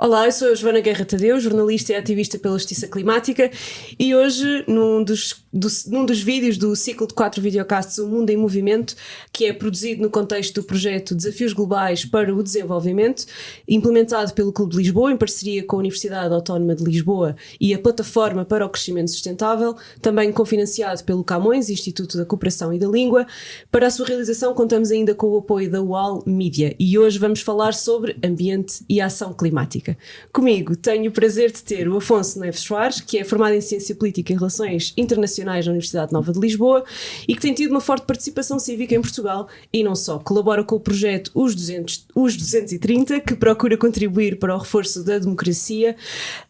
Olá, eu sou a Joana Guerra Tadeu, jornalista e ativista pela justiça climática, e hoje, num dos vídeos do ciclo de 4 videocasts O Mundo em Movimento, que é produzido no contexto do projeto Desafios Globais para o Desenvolvimento, implementado pelo Clube de Lisboa, em parceria com a Universidade Autónoma de Lisboa e a Plataforma para o Crescimento Sustentável, também cofinanciado pelo Camões, Instituto da Cooperação e da Língua. Para a sua realização contamos ainda com o apoio da UAL Mídia, e hoje vamos falar sobre ambiente e ação climática. Comigo tenho o prazer de ter o Afonso Neves Soares, que é formado em Ciência Política e Relações Internacionais na Universidade Nova de Lisboa e que tem tido uma forte participação cívica em Portugal e não só. Colabora com o projeto Os 230, que procura contribuir para o reforço da democracia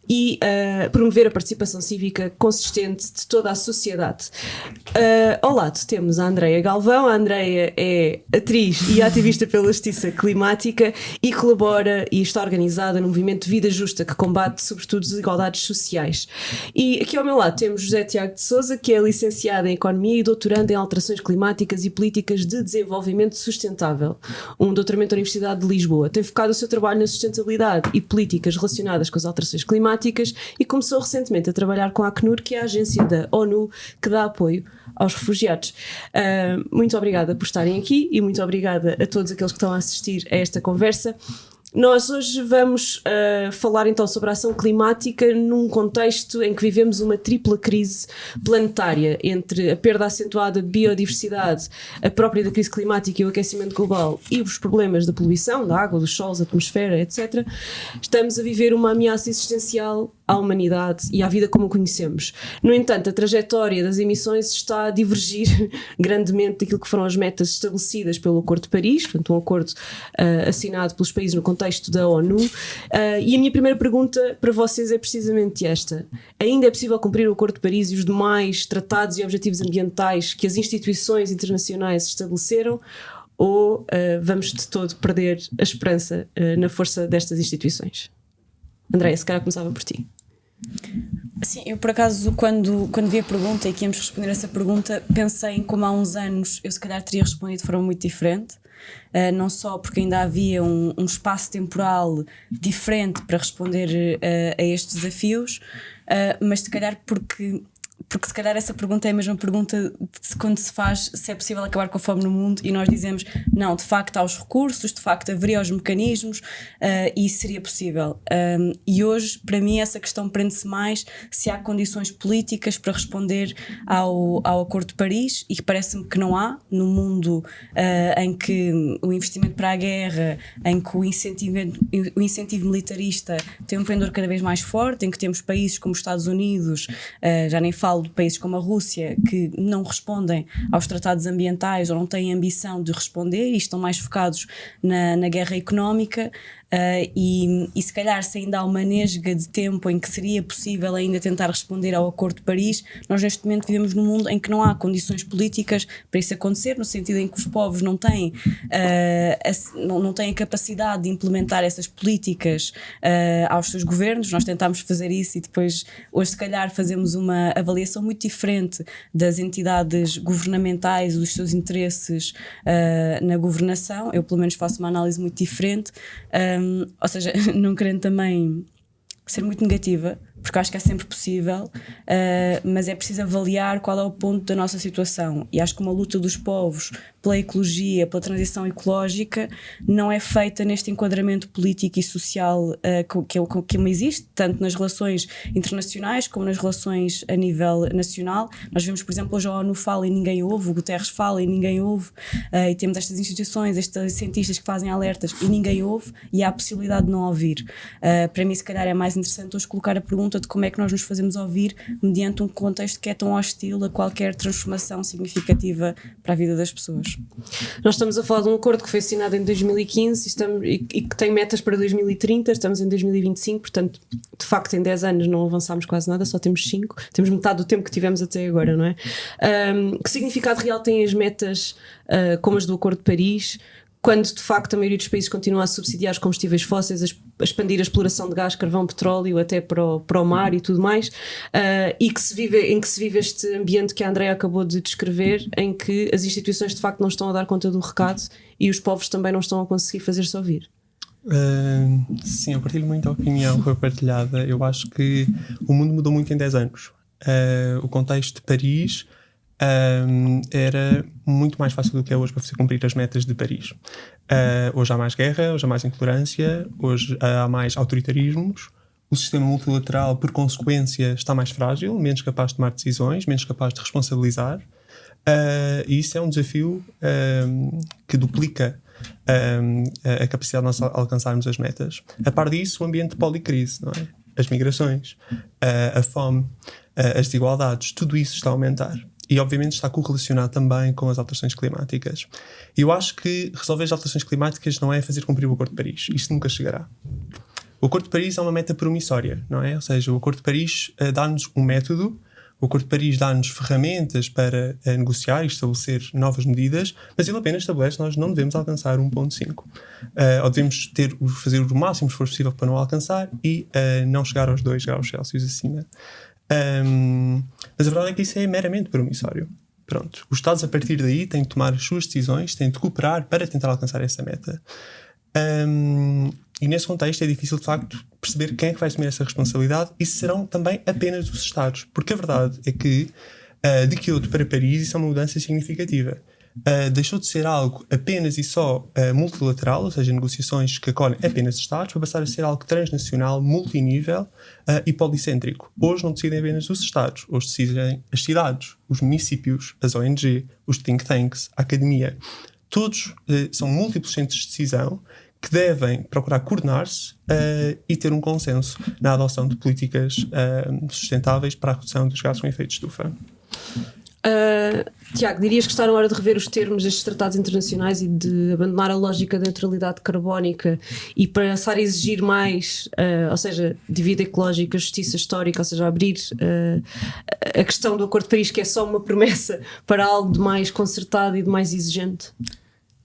e promover a participação cívica consistente de toda a sociedade. Ao lado temos a Andreia Galvão. A Andreia é atriz e ativista pela justiça climática e colabora e está organizada no movimento Vida Justa, que combate sobretudo desigualdades sociais. E aqui ao meu lado temos José Tiago de Sousa, que é licenciado em Economia e doutorando em Alterações Climáticas e Políticas de Desenvolvimento Sustentável, um doutoramento da Universidade de Lisboa. Tem focado o seu trabalho na sustentabilidade e políticas relacionadas com as alterações climáticas e começou recentemente a trabalhar com a Acnur, que é a agência da ONU que dá apoio aos refugiados. Muito obrigada por estarem aqui e muito obrigada a todos aqueles que estão a assistir a esta conversa. Nós hoje vamos falar então sobre a ação climática num contexto em que vivemos uma tripla crise planetária entre a perda acentuada de biodiversidade, a própria da crise climática e o aquecimento global e os problemas da poluição, da água, dos solos, da atmosfera, etc. Estamos a viver uma ameaça existencial à humanidade e à vida como a conhecemos. No entanto, a trajetória das emissões está a divergir grandemente daquilo que foram as metas estabelecidas pelo Acordo de Paris, portanto um acordo assinado pelos países no contexto da ONU. E a minha primeira pergunta para vocês é precisamente esta: ainda é possível cumprir o Acordo de Paris e os demais tratados e objetivos ambientais que as instituições internacionais estabeleceram, ou vamos de todo perder a esperança na força destas instituições? Andréia, se calhar começava por ti. Sim, eu por acaso quando vi a pergunta e que íamos responder essa pergunta, pensei em como há uns anos eu se calhar teria respondido de forma muito diferente, não só porque ainda havia um espaço temporal diferente para responder a estes desafios, mas se calhar porque se calhar essa pergunta é a mesma pergunta de quando se faz se é possível acabar com a fome no mundo e nós dizemos não, de facto há os recursos, de facto haveria os mecanismos e seria possível. E hoje, para mim, essa questão prende-se mais se há condições políticas para responder ao Acordo de Paris, e que parece-me que não há, no mundo em que o investimento para a guerra, em que o incentivo militarista tem um pendor cada vez mais forte, em que temos países como os Estados Unidos, já nem falo de países como a Rússia, que não respondem aos tratados ambientais ou não têm ambição de responder e estão mais focados na guerra económica. E se calhar se ainda há uma nesga de tempo em que seria possível ainda tentar responder ao Acordo de Paris, nós neste momento vivemos num mundo em que não há condições políticas para isso acontecer, no sentido em que os povos não têm a capacidade de implementar essas políticas aos seus governos. Nós tentámos fazer isso e depois hoje se calhar fazemos uma avaliação muito diferente das entidades governamentais, dos seus interesses na governação. Eu pelo menos faço uma análise muito diferente. Ou seja, não querendo também ser muito negativa, porque acho que é sempre possível, mas é preciso avaliar qual é o ponto da nossa situação, e acho que uma luta dos povos pela ecologia, pela transição ecológica, não é feita neste enquadramento político e social que existe, tanto nas relações internacionais como nas relações a nível nacional. Nós vemos, por exemplo, hoje a ONU fala e ninguém ouve, o Guterres fala e ninguém ouve, e temos estas instituições, estes cientistas que fazem alertas e ninguém ouve, e há a possibilidade de não ouvir. Para mim, se calhar é mais interessante hoje colocar a pergunta de como é que nós nos fazemos ouvir mediante um contexto que é tão hostil a qualquer transformação significativa para a vida das pessoas. Nós estamos a falar de um acordo que foi assinado em 2015 e que tem metas para 2030, estamos em 2025, portanto, de facto, em 10 anos não avançámos quase nada, só temos 5, temos metade do tempo que tivemos até agora, não é? Que significado real têm as metas como as do Acordo de Paris, quando de facto a maioria dos países continua a subsidiar os combustíveis fósseis, a expandir a exploração de gás, carvão, petróleo até para o mar e tudo mais, e em que se vive este ambiente que a Andreia acabou de descrever, em que as instituições de facto não estão a dar conta do recado e os povos também não estão a conseguir fazer-se ouvir? Sim, eu partilho muito a opinião que foi partilhada. Eu acho que o mundo mudou muito em 10 anos. O contexto de Paris era muito mais fácil do que é hoje para você cumprir as metas de Paris. Hoje há mais guerra, hoje há mais intolerância, hoje há mais autoritarismos. O sistema multilateral, por consequência, está mais frágil, menos capaz de tomar decisões, menos capaz de responsabilizar. E isso é um desafio que duplica a capacidade de nós alcançarmos as metas. A par disso, o ambiente de policrise, não é? As migrações, a fome, as desigualdades, tudo isso está a aumentar. E obviamente está correlacionado também com as alterações climáticas. E eu acho que resolver as alterações climáticas não é fazer cumprir o Acordo de Paris. Isso nunca chegará. O Acordo de Paris é uma meta promissória, não é? Ou seja, o Acordo de Paris dá-nos um método. O Acordo de Paris dá-nos ferramentas para negociar e estabelecer novas medidas, mas ele apenas estabelece que nós não devemos alcançar 1.5. Ou devemos fazer o máximo esforço possível para não alcançar e não chegar aos 2 graus Celsius acima. Mas a verdade é que isso é meramente promissório. Pronto. Os Estados, a partir daí, têm de tomar as suas decisões, têm de cooperar para tentar alcançar essa meta. E nesse contexto é difícil, de facto, perceber quem é que vai assumir essa responsabilidade e se serão também apenas os Estados. Porque a verdade é que, de Kyoto para Paris, isso é uma mudança significativa. Deixou de ser algo apenas e só multilateral, ou seja, negociações que acolhem apenas Estados, para passar a ser algo transnacional, multinível e policêntrico. Hoje não decidem apenas os Estados, hoje decidem as cidades, os municípios, as ONG, os think tanks, a academia. Todos são múltiplos centros de decisão que devem procurar coordenar-se e ter um consenso na adoção de políticas sustentáveis para a redução dos gases com efeito de estufa. Tiago, dirias que está na hora de rever os termos destes tratados internacionais e de abandonar a lógica da neutralidade carbónica e passar a exigir mais, ou seja, dívida ecológica, justiça histórica, ou seja, abrir a questão do Acordo de Paris, que é só uma promessa, para algo de mais concertado e de mais exigente?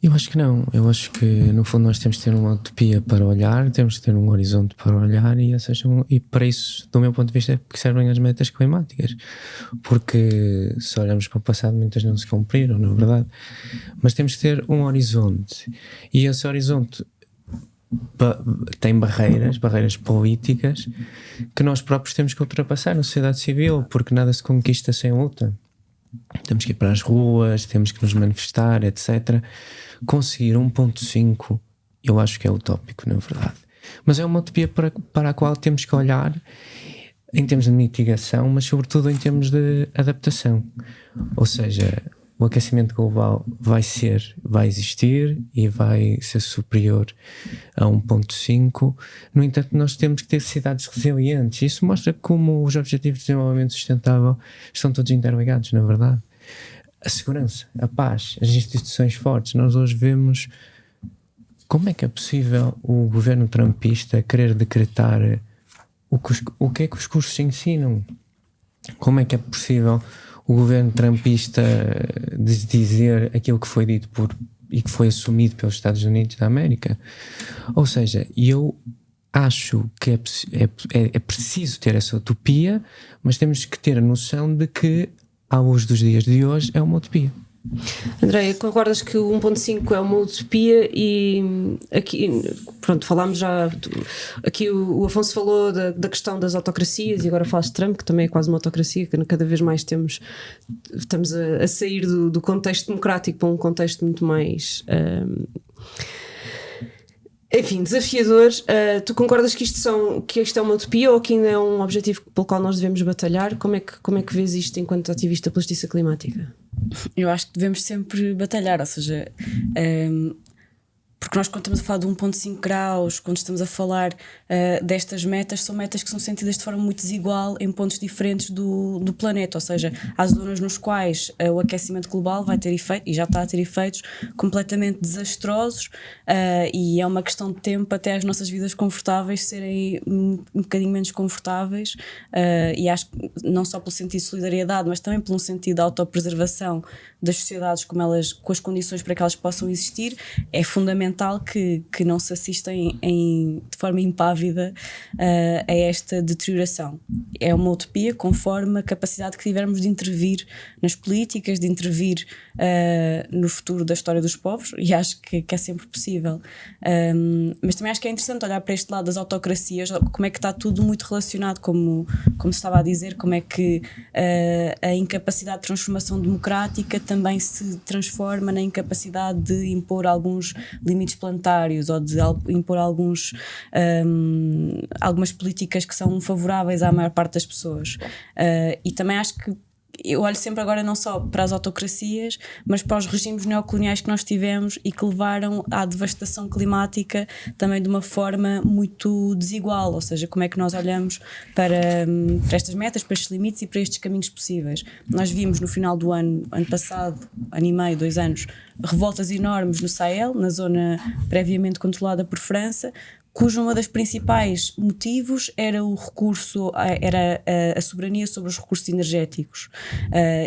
Eu acho que não. Eu acho que no fundo nós temos de ter uma utopia para olhar, temos de ter um horizonte para olhar e para isso, do meu ponto de vista, é que servem as metas climáticas, porque se olharmos para o passado muitas não se cumpriram, na verdade, mas temos que ter um horizonte e esse horizonte tem barreiras políticas que nós próprios temos que ultrapassar na sociedade civil, porque nada se conquista sem luta. Temos que ir para as ruas, temos que nos manifestar, etc. Conseguir 1.5 eu acho que é utópico, na verdade, mas é uma utopia para a qual temos que olhar em termos de mitigação, mas sobretudo em termos de adaptação. Ou seja, o aquecimento global vai existir e vai ser superior a 1.5. No entanto, nós temos que ter cidades resilientes. Isso mostra como os Objetivos de Desenvolvimento Sustentável estão todos interligados, na verdade. A segurança, a paz, as instituições fortes. Nós hoje vemos como é que é possível o governo trumpista querer decretar o que é que os cursos ensinam. Como é que é possível o governo trumpista dizer aquilo que foi dito e que foi assumido pelos Estados Unidos da América? Ou seja, eu acho que é preciso ter essa utopia, mas temos que ter a noção de que, à luz dos dias de hoje, é uma utopia. Andréia, concordas que o 1.5 é uma utopia? E aqui, pronto, falámos já aqui, o Afonso falou da questão das autocracias e agora falaste de Trump, que também é quase uma autocracia, que cada vez mais estamos a sair do contexto democrático para um contexto muito mais enfim, desafiador. Tu concordas que isto é uma utopia ou que ainda é um objetivo pelo qual nós devemos batalhar? Como é que vês isto enquanto ativista pela justiça climática? Eu acho que devemos sempre batalhar, ou seja, porque nós, quando estamos a falar de 1.5 graus, quando estamos a falar destas metas, são metas que são sentidas de forma muito desigual em pontos diferentes do planeta, ou seja, há zonas nos quais o aquecimento global vai ter efeito, e já está a ter efeitos completamente desastrosos, e é uma questão de tempo até as nossas vidas confortáveis serem um bocadinho menos confortáveis, e acho que não só pelo sentido de solidariedade, mas também pelo sentido de autopreservação das sociedades, com as condições para que elas possam existir, é fundamental fundamental que não se assista de forma impávida a esta deterioração. É uma utopia conforme a capacidade que tivermos de intervir nas políticas, de intervir no futuro da história dos povos, e acho que é sempre possível. Mas também acho que é interessante olhar para este lado das autocracias, como é que está tudo muito relacionado, como se estava a dizer, como é que a incapacidade de transformação democrática também se transforma na incapacidade de impor alguns limites planetários ou de impor algumas políticas que são favoráveis à maior parte das pessoas. E também acho que eu olho sempre agora não só para as autocracias, mas para os regimes neocoloniais que nós tivemos e que levaram à devastação climática também de uma forma muito desigual, ou seja, como é que nós olhamos para estas metas, para estes limites e para estes caminhos possíveis. Nós vimos no final do ano passado, ano e meio, 2 anos, revoltas enormes no Sahel, na zona previamente controlada por França, cujo um dos principais motivos era o recurso, era a soberania sobre os recursos energéticos.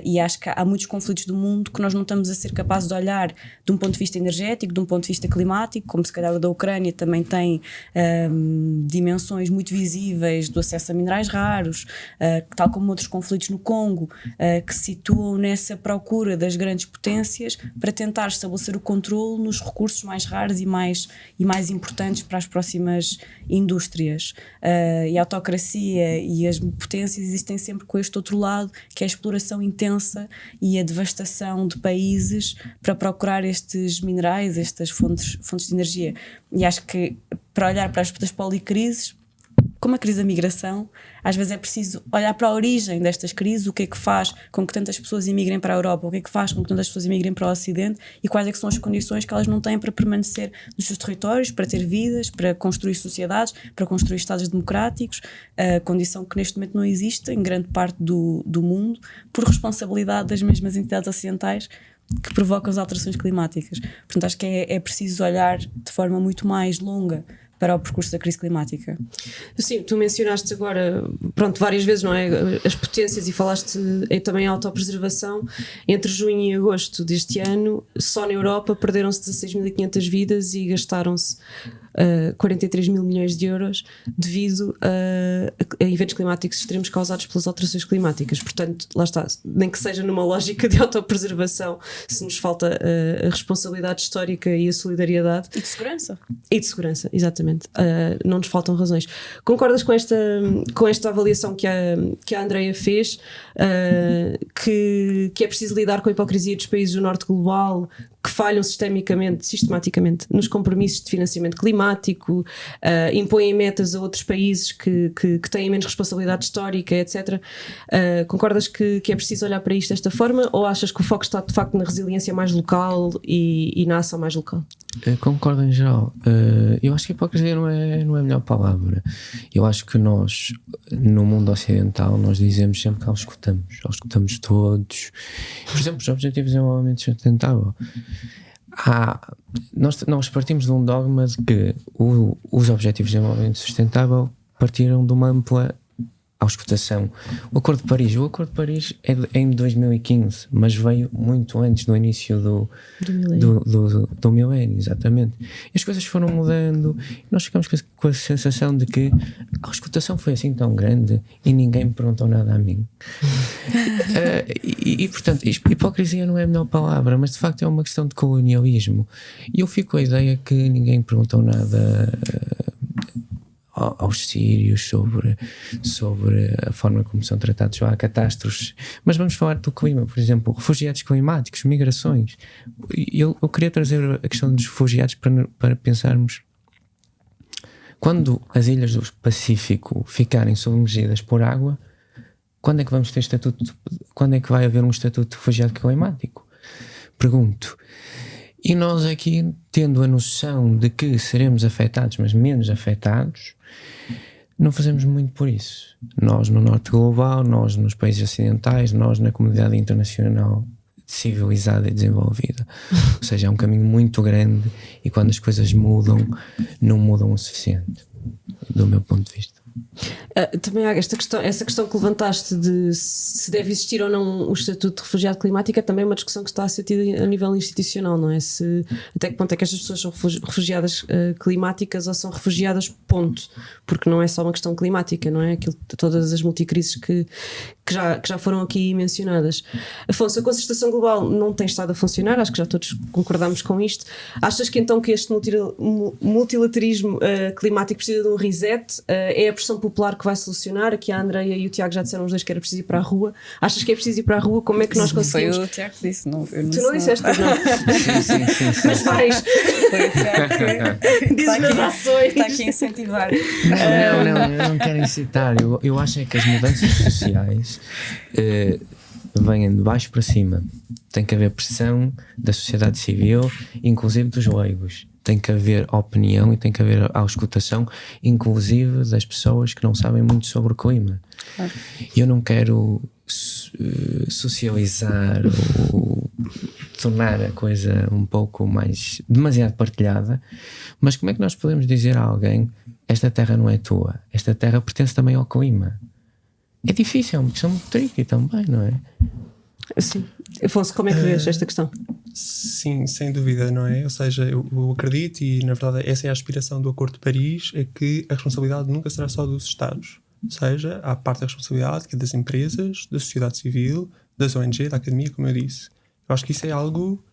E acho que há muitos conflitos do mundo que nós não estamos a ser capazes de olhar de um ponto de vista energético, de um ponto de vista climático, como se calhar o da Ucrânia também tem dimensões muito visíveis do acesso a minerais raros, tal como outros conflitos no Congo, que se situam nessa procura das grandes potências para tentar estabelecer o controle nos recursos mais raros e mais importantes para as próximas indústrias. E a autocracia e as potências existem sempre com este outro lado, que é a exploração intensa e a devastação de países para procurar estes minerais, estas fontes de energia. E acho que para olhar para as policrises, como a crise da migração, às vezes é preciso olhar para a origem destas crises, o que é que faz com que tantas pessoas emigrem para a Europa, o que é que faz com que tantas pessoas emigrem para o Ocidente e quais é que são as condições que elas não têm para permanecer nos seus territórios, para ter vidas, para construir sociedades, para construir estados democráticos, a condição que neste momento não existe em grande parte do mundo, por responsabilidade das mesmas entidades ocidentais que provocam as alterações climáticas. Portanto, acho que é preciso olhar de forma muito mais longa para o percurso da crise climática. Sim, tu mencionaste agora, várias vezes, não é? As potências e falaste também a autopreservação. Entre junho e agosto deste ano, só na Europa perderam-se 16.500 vidas e gastaram-se 43 mil milhões de euros devido a eventos climáticos extremos causados pelas alterações climáticas. Portanto, lá está, nem que seja numa lógica de autopreservação, se nos falta a responsabilidade histórica e a solidariedade. E de segurança. E de segurança, exatamente. Não nos faltam razões. Concordas com esta avaliação que a Andreia fez, que é preciso lidar com a hipocrisia dos países do norte global que falham sistematicamente nos compromissos de financiamento climático, impõem metas a outros países que têm menos responsabilidade histórica, etc. Concordas que é preciso olhar para isto desta forma, ou achas que o foco está de facto na resiliência mais local e na ação mais local? Concordo em geral. Eu acho que a hipocrisia não é a melhor palavra. Eu acho que nós, no mundo ocidental, nós dizemos sempre que auscultamos todos. Por exemplo, os Objetivos de Desenvolvimento Sustentável. Nós partimos de um dogma de que os Objetivos de Desenvolvimento Sustentável partiram de uma ampla auscultação. O Acordo de Paris é em 2015, mas veio muito antes do início do milénio, exatamente. E as coisas foram mudando e nós ficamos com a sensação de que a auscultação foi assim tão grande e ninguém me perguntou nada a mim. Portanto, hipocrisia não é a melhor palavra, mas de facto é uma questão de colonialismo. E eu fico com a ideia que ninguém perguntou nada aos sírios sobre a forma como são tratados a catástrofes. Mas vamos falar do clima, por exemplo, refugiados climáticos, migrações. Eu queria trazer a questão dos refugiados para pensarmos: quando as ilhas do Pacífico ficarem submergidas por água, quando é que vamos ter quando é que vai haver um estatuto de refugiado climático? Pergunto. E nós aqui, tendo a noção de que seremos afetados, mas menos afetados, não fazemos muito por isso. Nós no norte global, nós nos países ocidentais, nós na comunidade internacional civilizada e desenvolvida. Ou seja, é um caminho muito grande e quando as coisas mudam, não mudam o suficiente, do meu ponto de vista. Também há essa questão que levantaste de se deve existir ou não o estatuto de refugiado climático é também uma discussão que está a ser tida a nível institucional, não é? Até que ponto é que estas pessoas são refugiadas climáticas ou são refugiadas, ponto, porque não é só uma questão climática, não é? Todas as multicrises que já foram aqui mencionadas. Afonso, a concertação global não tem estado a funcionar, acho que já todos concordamos com isto. Achas que então que este multilaterismo climático precisa de um reset? É a pressão popular que vai solucionar? Aqui a Andreia e o Tiago já disseram os dois que era preciso ir para a rua. Achas que é preciso ir para a rua? Como é que nós conseguimos? Foi o Tiago que disse, não? Eu não Tu não disseste, pois não? Sim. Mas vais. Foi o Tiago que Dizes nas ações. está aqui a incentivar. Não, eu não quero incitar. Eu acho é que as mudanças sociais venham de baixo para cima. Tem que haver pressão da sociedade civil, inclusive dos leigos. Tem que haver opinião e tem que haver auscultação, inclusive das pessoas que não sabem muito sobre o clima. Claro. Eu não quero socializar ou tornar a coisa um pouco mais demasiado partilhada, mas como é que nós podemos dizer a alguém: esta terra não é tua, esta terra pertence também ao clima? É difícil, é uma questão muito tricky também, não é? Sim. Afonso, como é que vês esta questão? Sim, sem dúvida, não é? Ou seja, eu acredito, e na verdade essa é a aspiração do Acordo de Paris, é que a responsabilidade nunca será só dos Estados. Ou seja, há parte da responsabilidade que é das empresas, da sociedade civil, das ONG, da academia, como eu disse. Eu acho que isso é algo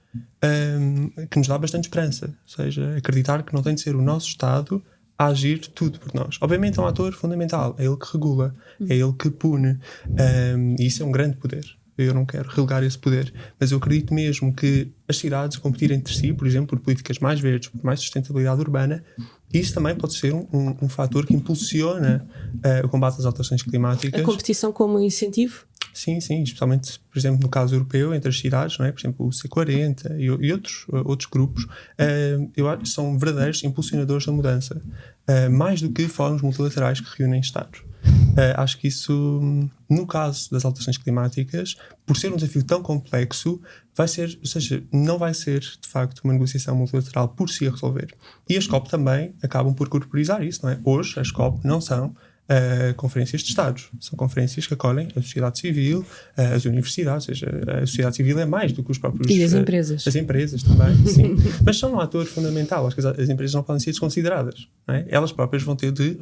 que nos dá bastante esperança. Ou seja, acreditar que não tem de ser o nosso Estado a agir tudo por nós. Obviamente é um ator fundamental, é ele que regula, é ele que pune, e isso é um grande poder. Eu não quero relegar esse poder, mas eu acredito mesmo que as cidades competirem entre si, por exemplo, por políticas mais verdes, por mais sustentabilidade urbana, isso também pode ser um fator que impulsiona o combate às alterações climáticas. A competição como incentivo? Sim, especialmente, por exemplo, no caso europeu, entre as cidades, não é? Por exemplo, o C40 e outros grupos, eu acho que são verdadeiros impulsionadores da mudança, mais do que fóruns multilaterais que reúnem Estados. Acho que isso, no caso das alterações climáticas, por ser um desafio tão complexo, vai ser, ou seja, não vai ser de facto uma negociação multilateral por si a resolver. E as COP também acabam por corporizar isso, não é? Hoje as COP não são conferências de Estados, são conferências que acolhem a sociedade civil, as universidades, ou seja, a sociedade civil é mais do que os próprios... E as empresas. As empresas também, sim. Mas são um ator fundamental, acho que as empresas não podem ser desconsideradas, não é? Elas próprias vão ter de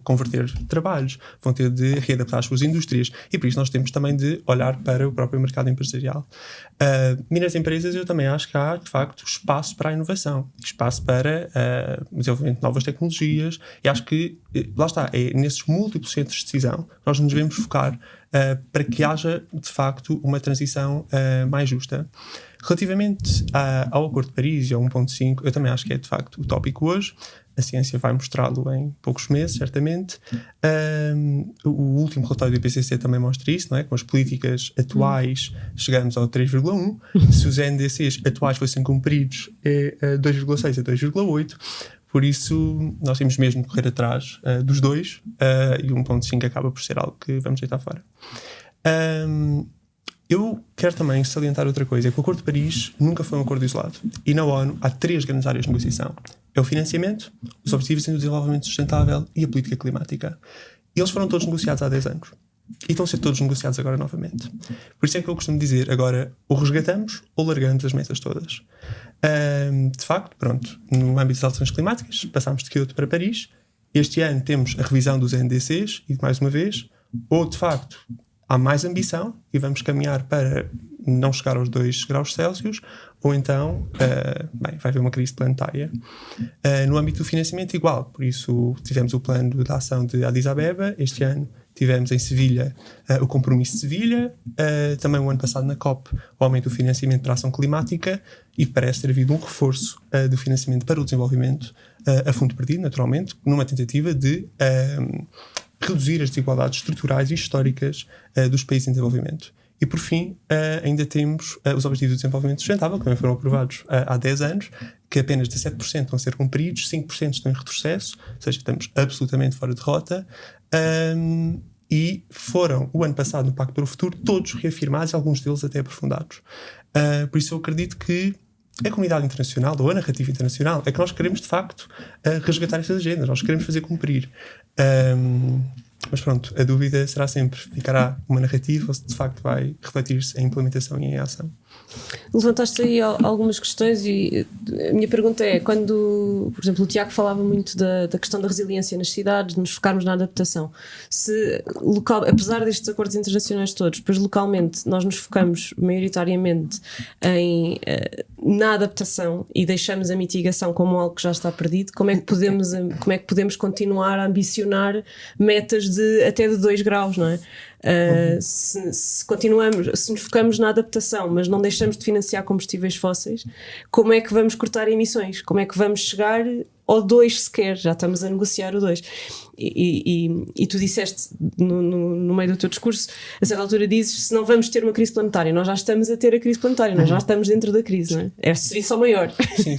converter trabalhos, vão ter de readaptar as suas indústrias, e por isso nós temos também de olhar para o próprio mercado empresarial. E nas empresas eu também acho que há, de facto, espaço para a inovação, espaço para o desenvolvimento de novas tecnologias, e acho que, lá está, é nesses múltiplos centros de decisão que nós nos devemos focar para que haja, de facto, uma transição mais justa. Relativamente ao Acordo de Paris e ao 1.5, eu também acho que é, de facto, utópico hoje. A ciência vai mostrá-lo em poucos meses, certamente. O último relatório do IPCC também mostra isso, não é? Com as políticas atuais, chegamos ao 3,1. Se os NDCs atuais fossem cumpridos, é 2,6 a 2,8. Por isso, nós temos mesmo de correr atrás dos dois, e o 1.5 acaba por ser algo que vamos deitar fora. Eu quero também salientar outra coisa, é que o Acordo de Paris nunca foi um acordo isolado. E na ONU há 3 grandes áreas de negociação. É o financiamento, os Objetivos de Desenvolvimento Sustentável e a política climática. E eles foram todos negociados há 10 anos. E estão a ser todos negociados agora novamente. Por isso é que eu costumo dizer, agora, ou resgatamos ou largamos as metas todas. De facto, pronto, no âmbito das alterações climáticas, passámos de Kyoto para Paris. Este ano temos a revisão dos NDCs e, mais uma vez, ou de facto há mais ambição e vamos caminhar para não chegar aos 2 graus Celsius, ou então vai haver uma crise planetária. No âmbito do financiamento, igual. Por isso, tivemos o plano de ação de Addis Abeba. Este ano tivemos em Sevilha o compromisso de Sevilha. Também o ano passado na COP, o aumento do financiamento para a ação climática, e parece ter havido um reforço do financiamento para o desenvolvimento a fundo perdido, naturalmente, numa tentativa de reduzir as desigualdades estruturais e históricas dos países em desenvolvimento. E por fim, ainda temos os Objetivos de Desenvolvimento Sustentável, que também foram aprovados há 10 anos, que apenas 17% vão ser cumpridos, 5% estão em retrocesso, ou seja, estamos absolutamente fora de rota, e foram, o ano passado, no Pacto para o Futuro, todos reafirmados, alguns deles até aprofundados. Por isso eu acredito que a comunidade internacional ou a narrativa internacional é que nós queremos de facto resgatar estas agendas, nós queremos fazer cumprir. Mas pronto, a dúvida será sempre: ficará uma narrativa ou se de facto vai refletir-se em implementação e em ação? Levantaste aí algumas questões e a minha pergunta é, quando, por exemplo, o Tiago falava muito da questão da resiliência nas cidades, de nos focarmos na adaptação. Se apesar destes acordos internacionais todos, depois localmente nós nos focamos maioritariamente na adaptação e deixamos a mitigação como algo que já está perdido, como é que podemos continuar a ambicionar metas até de 2 graus, não é? Se nos focamos na adaptação, mas não deixamos de financiar combustíveis fósseis, como é que vamos cortar emissões? Como é que vamos chegar ao 2 sequer? Já estamos a negociar o 2. E tu disseste no meio do teu discurso, a certa altura dizes: se não vamos ter uma crise planetária, nós já estamos a ter a crise planetária, nós já estamos dentro da crise, não é? Seria só maior. Sim, sim.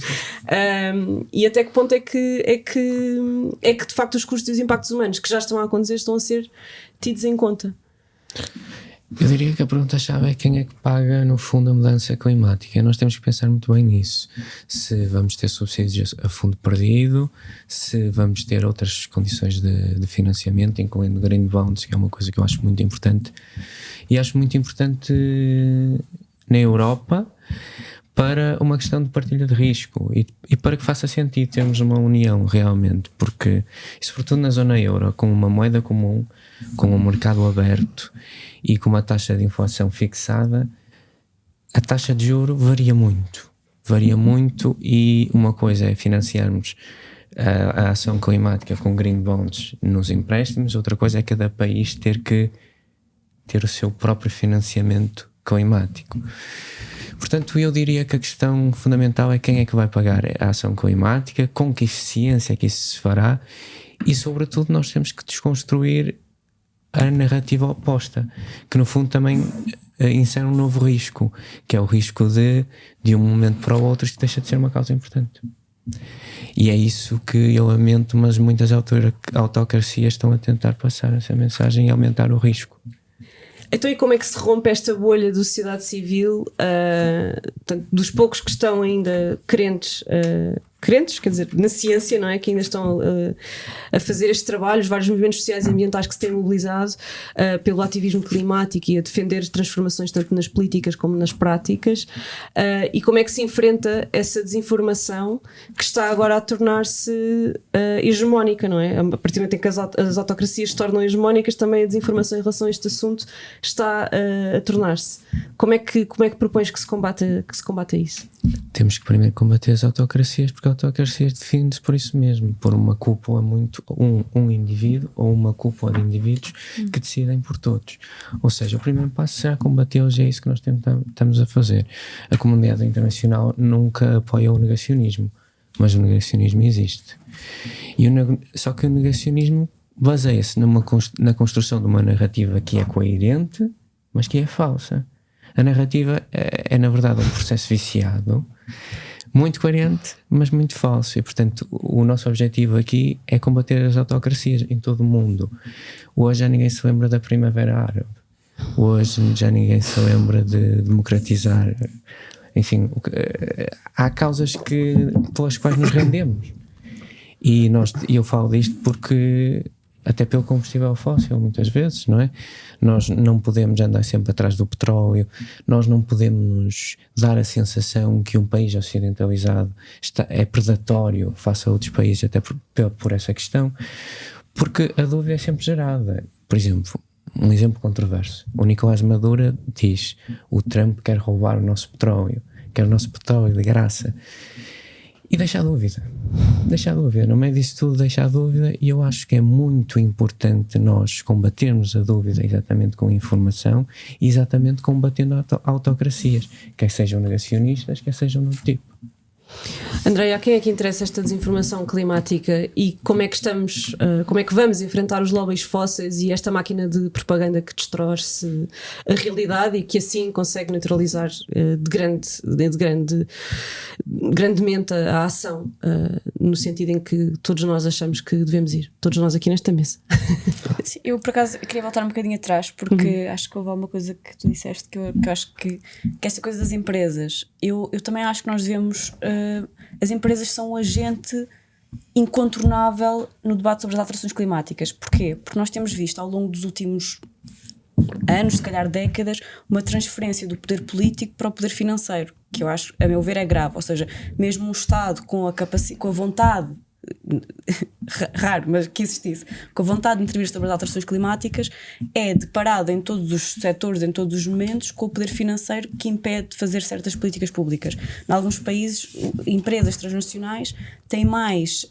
E até que ponto é que de facto os custos e os impactos humanos que já estão a acontecer estão a ser tidos em conta? Eu diria que a pergunta-chave é quem é que paga, no fundo, a mudança climática. Nós temos que pensar muito bem nisso. Se vamos ter subsídios a fundo perdido, se vamos ter outras condições de financiamento, incluindo green bonds, que é uma coisa que eu acho muito importante. E acho muito importante na Europa para uma questão de partilha de risco e para que faça sentido termos uma união realmente, porque, sobretudo na zona euro, com uma moeda comum, com um mercado aberto e com uma taxa de inflação fixada, a taxa de juro varia muito, e uma coisa é financiarmos a ação climática com green bonds nos empréstimos, outra coisa é cada país ter que ter o seu próprio financiamento climático. Portanto, eu diria que a questão fundamental é quem é que vai pagar a ação climática, com que eficiência é que isso se fará, e sobretudo nós temos que desconstruir a narrativa oposta, que no fundo também insere um novo risco, que é o risco de um momento para o outro isto deixa de ser uma causa importante. E é isso que eu lamento, mas muitas autocracias estão a tentar passar essa mensagem e aumentar o risco. Então, e como é que se rompe esta bolha da sociedade civil, portanto, dos poucos que estão ainda crentes, quer dizer, na ciência, não é? Que ainda estão a fazer este trabalho, os vários movimentos sociais e ambientais que se têm mobilizado pelo ativismo climático e a defender transformações tanto nas políticas como nas práticas, e como é que se enfrenta essa desinformação que está agora a tornar-se hegemónica, não é? A partir do momento em que as autocracias se tornam hegemónicas, também a desinformação em relação a este assunto está a tornar-se. Como é que propões que se combata isso? Temos que primeiro combater as autocracias, porque a autocracia define-se por isso mesmo, por uma cúpula um indivíduo ou uma cúpula de indivíduos que decidem por todos. Ou seja, o primeiro passo será combatê-los, e é isso que nós estamos a fazer. A comunidade internacional nunca apoia o negacionismo, mas o negacionismo existe. Só que o negacionismo baseia-se na construção de uma narrativa que é coerente, mas que é falsa. A narrativa é na verdade um processo viciado, muito coerente, mas muito falso. E portanto o nosso objetivo aqui é combater as autocracias em todo o mundo. Hoje já ninguém se lembra da Primavera Árabe, hoje já ninguém se lembra de democratizar. Enfim, há causas pelas quais nos rendemos, e eu falo disto porque até pelo combustível fóssil, muitas vezes, não é? Nós não podemos andar sempre atrás do petróleo, nós não podemos dar a sensação que um país ocidentalizado é predatório face a outros países, até por essa questão, porque a dúvida é sempre gerada. Por exemplo, um exemplo controverso: o Nicolás Maduro diz: o Trump quer roubar o nosso petróleo, quer o nosso petróleo de graça. E deixa a dúvida, no meio disso tudo deixa a dúvida, e eu acho que é muito importante nós combatermos a dúvida exatamente com informação e exatamente combatendo autocracias, quer sejam negacionistas, quer sejam de outro tipo. Andréia, a quem é que interessa esta desinformação climática e como é que vamos enfrentar os lobbies fósseis e esta máquina de propaganda que distorce a realidade e que assim consegue neutralizar grandemente a ação no sentido em que todos nós achamos que devemos ir, todos nós aqui nesta mesa. Sim, eu por acaso queria voltar um bocadinho atrás, porque acho que houve alguma coisa que tu disseste que eu acho que essa coisa das empresas, eu também acho que nós devemos, as empresas são um agente incontornável no debate sobre as alterações climáticas. Porquê? Porque nós temos visto ao longo dos últimos anos, se calhar décadas, uma transferência do poder político para o poder financeiro, que eu acho, a meu ver, é grave. Ou seja, mesmo um Estado com a vontade, raro, mas que existisse, com a vontade de intervir sobre as alterações climáticas, é deparado em todos os setores, em todos os momentos, com o poder financeiro que impede de fazer certas políticas públicas. Em alguns países, empresas transnacionais têm mais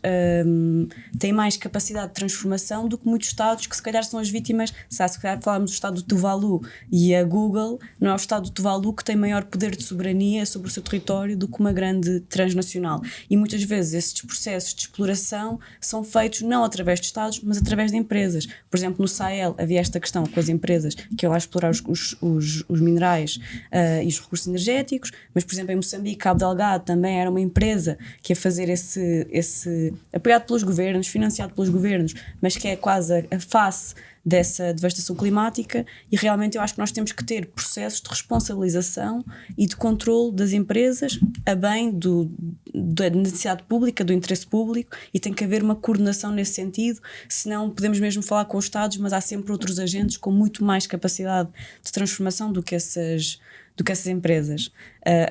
capacidade de transformação do que muitos Estados que se calhar são as vítimas. Se calhar falarmos do Estado do Tuvalu, e a Google não é o Estado do Tuvalu que tem maior poder de soberania sobre o seu território do que uma grande transnacional. E muitas vezes esses processos de exploração são feitos não através de Estados, mas através de empresas. Por exemplo, no Sahel havia esta questão com as empresas que iam lá explorar os minerais e os recursos energéticos, mas por exemplo em Moçambique, Cabo Delgado também era uma empresa que ia fazer esse apoiado pelos governos, financiado pelos governos, mas que é quase a face dessa devastação climática. E realmente eu acho que nós temos que ter processos de responsabilização e de controle das empresas a bem da necessidade pública, do interesse público, e tem que haver uma coordenação nesse sentido, senão podemos mesmo falar com os Estados, mas há sempre outros agentes com muito mais capacidade de transformação do que essas empresas.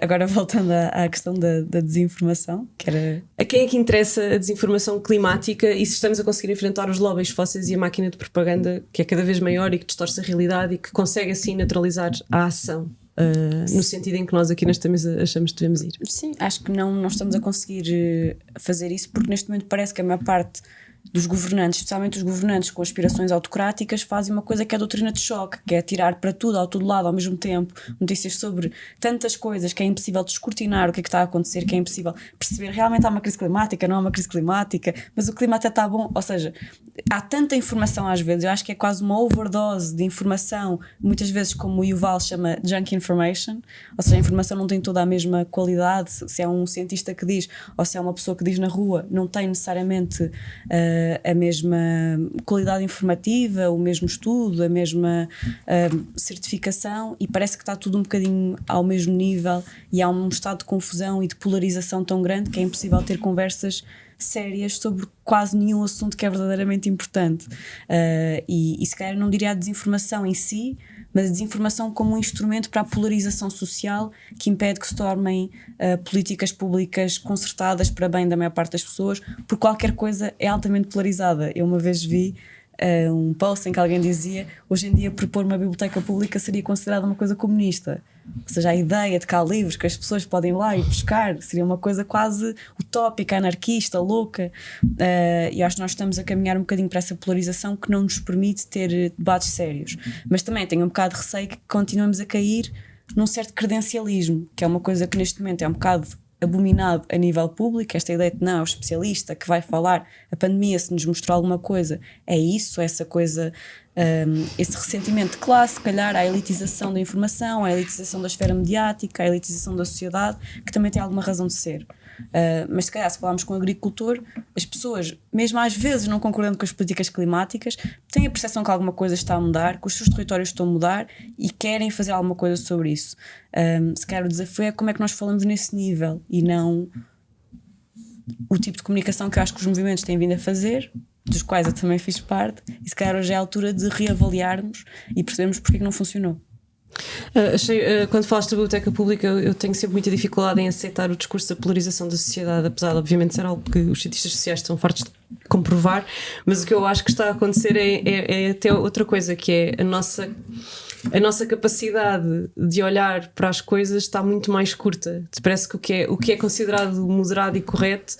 Agora voltando à questão da desinformação, que era... A quem é que interessa a desinformação climática e se estamos a conseguir enfrentar os lobbies fósseis e a máquina de propaganda que é cada vez maior e que distorce a realidade e que consegue assim naturalizar a ação no sentido em que nós aqui nesta mesa achamos que devemos ir? Sim, acho que não estamos a conseguir fazer isso, porque neste momento parece que a maior parte dos governantes, especialmente os governantes com aspirações autocráticas, fazem uma coisa que é a doutrina de choque, que é tirar para tudo, ao todo lado, ao mesmo tempo, notícias sobre tantas coisas que é impossível descortinar o que é que está a acontecer, que é impossível perceber realmente há uma crise climática, não há uma crise climática, mas o clima até está bom. Ou seja, há tanta informação às vezes, eu acho que é quase uma overdose de informação, muitas vezes como o Yuval chama junk information, ou seja, a informação não tem toda a mesma qualidade, se é um cientista que diz ou se é uma pessoa que diz na rua, não tem necessariamente a mesma qualidade informativa, o mesmo estudo, a mesma certificação, e parece que está tudo um bocadinho ao mesmo nível e há um estado de confusão e de polarização tão grande que é impossível ter conversas sérias sobre quase nenhum assunto que é verdadeiramente importante. E se calhar não diria a desinformação em si, mas a desinformação como um instrumento para a polarização social que impede que se tornem políticas públicas concertadas para bem da maior parte das pessoas, porque qualquer coisa é altamente polarizada. Eu uma vez vi um post em que alguém dizia: hoje em dia propor uma biblioteca pública seria considerada uma coisa comunista. Ou seja, a ideia de que há livros que as pessoas podem ir lá e buscar seria uma coisa quase utópica, anarquista, louca. E acho que nós estamos a caminhar um bocadinho para essa polarização que não nos permite ter debates sérios. Mas também tenho um bocado de receio que continuamos a cair num certo credencialismo, que é uma coisa que neste momento é um bocado abominado a nível público, esta ideia de não, é o especialista que vai falar, a pandemia se nos mostrou alguma coisa, é isso, essa coisa, esse ressentimento de classe, se calhar a elitização da informação, a elitização da esfera mediática, a elitização da sociedade, que também tem alguma razão de ser. Mas se calhar se falarmos com o agricultor, as pessoas, mesmo às vezes não concordando com as políticas climáticas, têm a percepção que alguma coisa está a mudar, que os seus territórios estão a mudar e querem fazer alguma coisa sobre isso. Se calhar o desafio é como é que nós falamos nesse nível e não o tipo de comunicação que eu acho que os movimentos têm vindo a fazer, dos quais eu também fiz parte, e se calhar hoje é a altura de reavaliarmos e percebermos porque é que não funcionou. Quando falaste da biblioteca pública, eu tenho sempre muita dificuldade em aceitar o discurso da polarização da sociedade, apesar de obviamente ser algo que os cientistas sociais estão fartos de comprovar, mas o que eu acho que está a acontecer é até outra coisa, que é a nossa capacidade de olhar para as coisas está muito mais curta. Parece que o que é considerado moderado e correto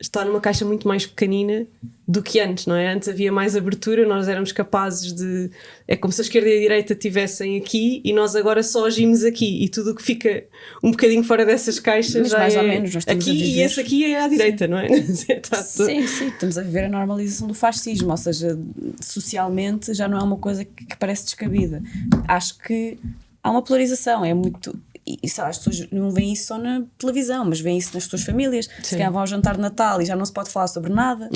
está numa caixa muito mais pequenina do que antes, não é? Antes havia mais abertura, nós éramos capazes de... É como se a esquerda e a direita estivessem aqui e nós agora só agimos aqui, e tudo o que fica um bocadinho fora dessas caixas mas já mais é ou menos, nós estamos aqui, a viver... e esse aqui é à direita, não é? Sim, estamos a viver a normalização do fascismo, ou seja, socialmente já não é uma coisa que parece descabida. Acho que há uma polarização, é muito... E sei lá, as pessoas não veem isso só na televisão, mas veem isso nas suas famílias. Se calhar vão ao jantar de Natal e já não se pode falar sobre nada,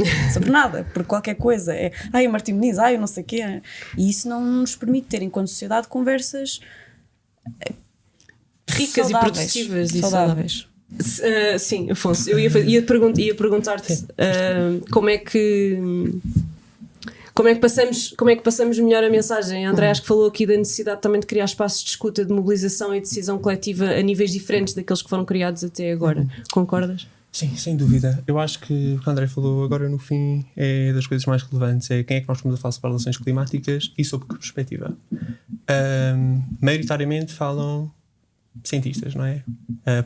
porque qualquer coisa é o Martim Moniz, eu não sei o quê. E isso não nos permite ter, enquanto sociedade, conversas ricas e produtivas e saudáveis. Sim, Afonso, eu ia perguntar-te como é que passamos melhor a mensagem. A André acho que falou aqui da necessidade também de criar espaços de escuta, de mobilização e decisão coletiva a níveis diferentes daqueles que foram criados até agora. Concordas? Sim, sem dúvida. Eu acho que o que o André falou agora no fim é das coisas mais relevantes, é quem é que nós estamos a falar sobre relações climáticas e sobre que perspectiva. Maioritariamente falam cientistas, não é?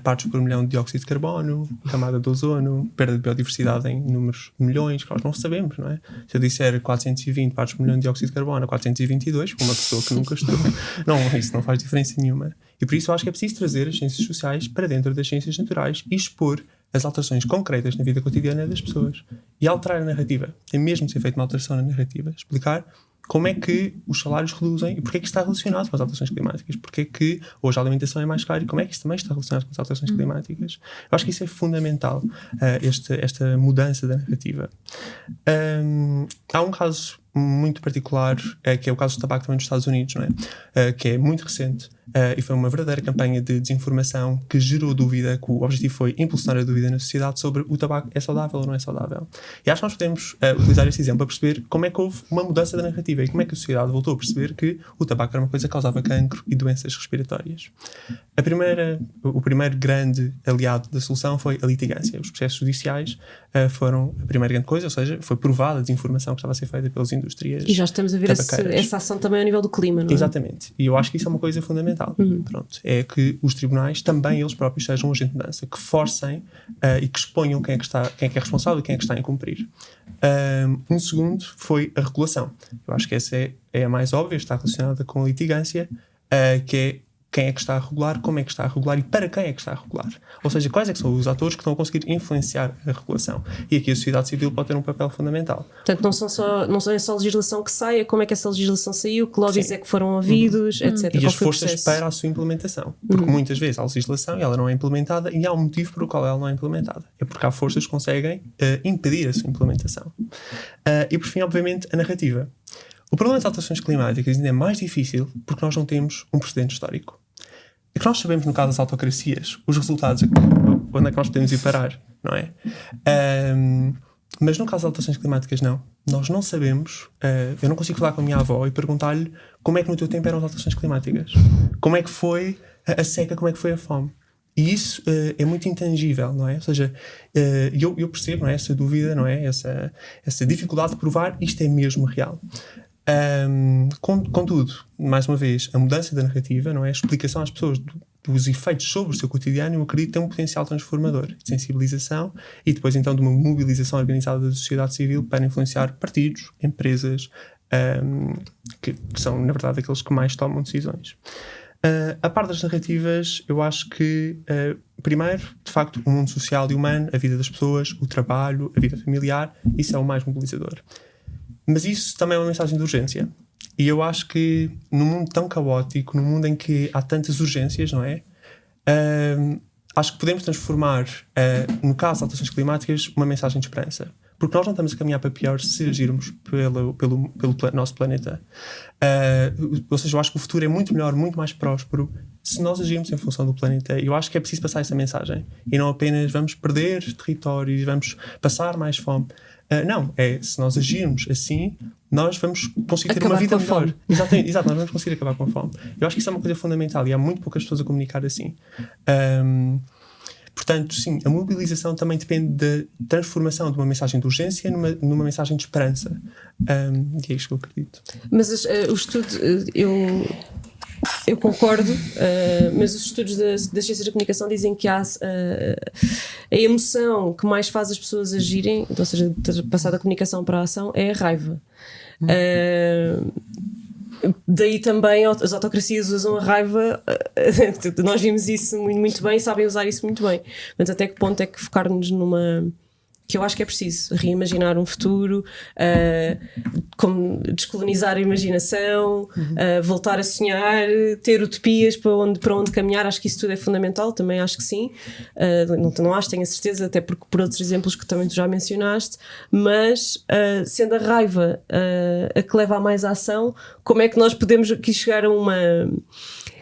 Partes por milhão de dióxido de carbono, camada de ozono, perda de biodiversidade em números de milhões, que nós não sabemos, não é? Se eu disser 420 partes por milhão de dióxido de carbono a 422, uma pessoa que nunca estudou, isso não faz diferença nenhuma. E por isso eu acho que é preciso trazer as ciências sociais para dentro das ciências naturais e expor as alterações concretas na vida cotidiana das pessoas. E alterar a narrativa. Tem mesmo de ser feita uma alteração na narrativa. Explicar como é que os salários reduzem e porque é que está relacionado com as alterações climáticas, porque é que hoje a alimentação é mais cara e como é que isso também está relacionado com as alterações climáticas. Eu acho que isso é fundamental, esta mudança da narrativa. Há um caso muito particular, que é o caso do tabaco também nos Estados Unidos, não é? Que é muito recente e foi uma verdadeira campanha de desinformação que gerou dúvida, que o objetivo foi impulsionar a dúvida na sociedade sobre o tabaco é saudável ou não é saudável. E acho que nós podemos utilizar esse exemplo para perceber como é que houve uma mudança da narrativa e como é que a sociedade voltou a perceber que o tabaco era uma coisa que causava cancro e doenças respiratórias. O primeiro grande aliado da solução foi a litigância. Os processos judiciais foram a primeira grande coisa, ou seja, foi provada a desinformação que estava a ser feita pelas indústrias. E já estamos a ver essa ação também ao nível do clima, não é? Exatamente. E eu acho que isso é uma coisa fundamental. Pronto. É que os tribunais, também eles próprios, sejam um agente de mudança, que forcem e que exponham quem é que é responsável e quem é que está a incumprir. Um segundo foi a regulação. Eu acho que essa é a mais óbvia, está relacionada com a litigância, que é quem é que está a regular, como é que está a regular e para quem é que está a regular. Ou seja, quais é que são os atores que estão a conseguir influenciar a regulação. E aqui a sociedade civil pode ter um papel fundamental. Portanto, não é só legislação que sai, é como é que essa legislação saiu, que lobbies é que foram ouvidos, etc. E as forças para a sua implementação. Porque muitas vezes há legislação e ela não é implementada e há um motivo pelo qual ela não é implementada. É porque há forças que conseguem impedir a sua implementação. E por fim, obviamente, a narrativa. O problema das alterações climáticas ainda é mais difícil porque nós não temos um precedente histórico. É que nós sabemos, no caso das autocracias, os resultados, onde é que nós podemos ir parar, não é? Mas no caso das alterações climáticas, não. Nós não sabemos. Eu não consigo falar com a minha avó e perguntar-lhe como é que no teu tempo eram as alterações climáticas. Como é que foi a seca, como é que foi a fome. E isso é muito intangível, não é? Ou seja, eu percebo, não é? Essa dúvida, não é? Essa dificuldade de provar isto é mesmo real. Contudo, mais uma vez, a mudança da narrativa, não é? A explicação às pessoas dos efeitos sobre o seu cotidiano, eu acredito que tem um potencial transformador de sensibilização e depois então de uma mobilização organizada da sociedade civil para influenciar partidos, empresas, que são na verdade aqueles que mais tomam decisões. A par das narrativas, eu acho que primeiro, de facto, o mundo social e humano, a vida das pessoas, o trabalho, a vida familiar, isso é o mais mobilizador. Mas isso também é uma mensagem de urgência. E eu acho que num mundo tão caótico, num mundo em que há tantas urgências, não é? Acho que podemos transformar, no caso de alterações climáticas, uma mensagem de esperança. Porque nós não estamos a caminhar para pior se agirmos pelo nosso planeta. Ou seja, eu acho que o futuro é muito melhor, muito mais próspero se nós agirmos em função do planeta. E eu acho que é preciso passar essa mensagem. E não apenas vamos perder territórios, vamos passar mais fome. Não, se nós agirmos assim, nós vamos conseguir ter uma vida melhor. Exato, nós vamos conseguir acabar com a fome. Eu acho que isso é uma coisa fundamental e há muito poucas pessoas a comunicar assim. Portanto, sim, a mobilização também depende da transformação de uma mensagem de urgência numa mensagem de esperança. E é isto que eu acredito. Mas o estudo, eu concordo, mas os estudos das ciências da comunicação dizem que a emoção que mais faz as pessoas agirem, ou seja, passar da comunicação para a ação, é a raiva. Daí também as autocracias usam a raiva. Nós vimos isso muito bem, sabem usar isso muito bem. Mas até que ponto é que focar-nos numa que eu acho que é preciso reimaginar um futuro, como descolonizar a imaginação, voltar a sonhar, ter utopias para onde caminhar. Acho que isso tudo é fundamental, também acho que sim. Não acho, tenho a certeza, até porque por outros exemplos que também tu já mencionaste, mas sendo a raiva a que leva a mais ação, como é que nós podemos aqui chegar a uma...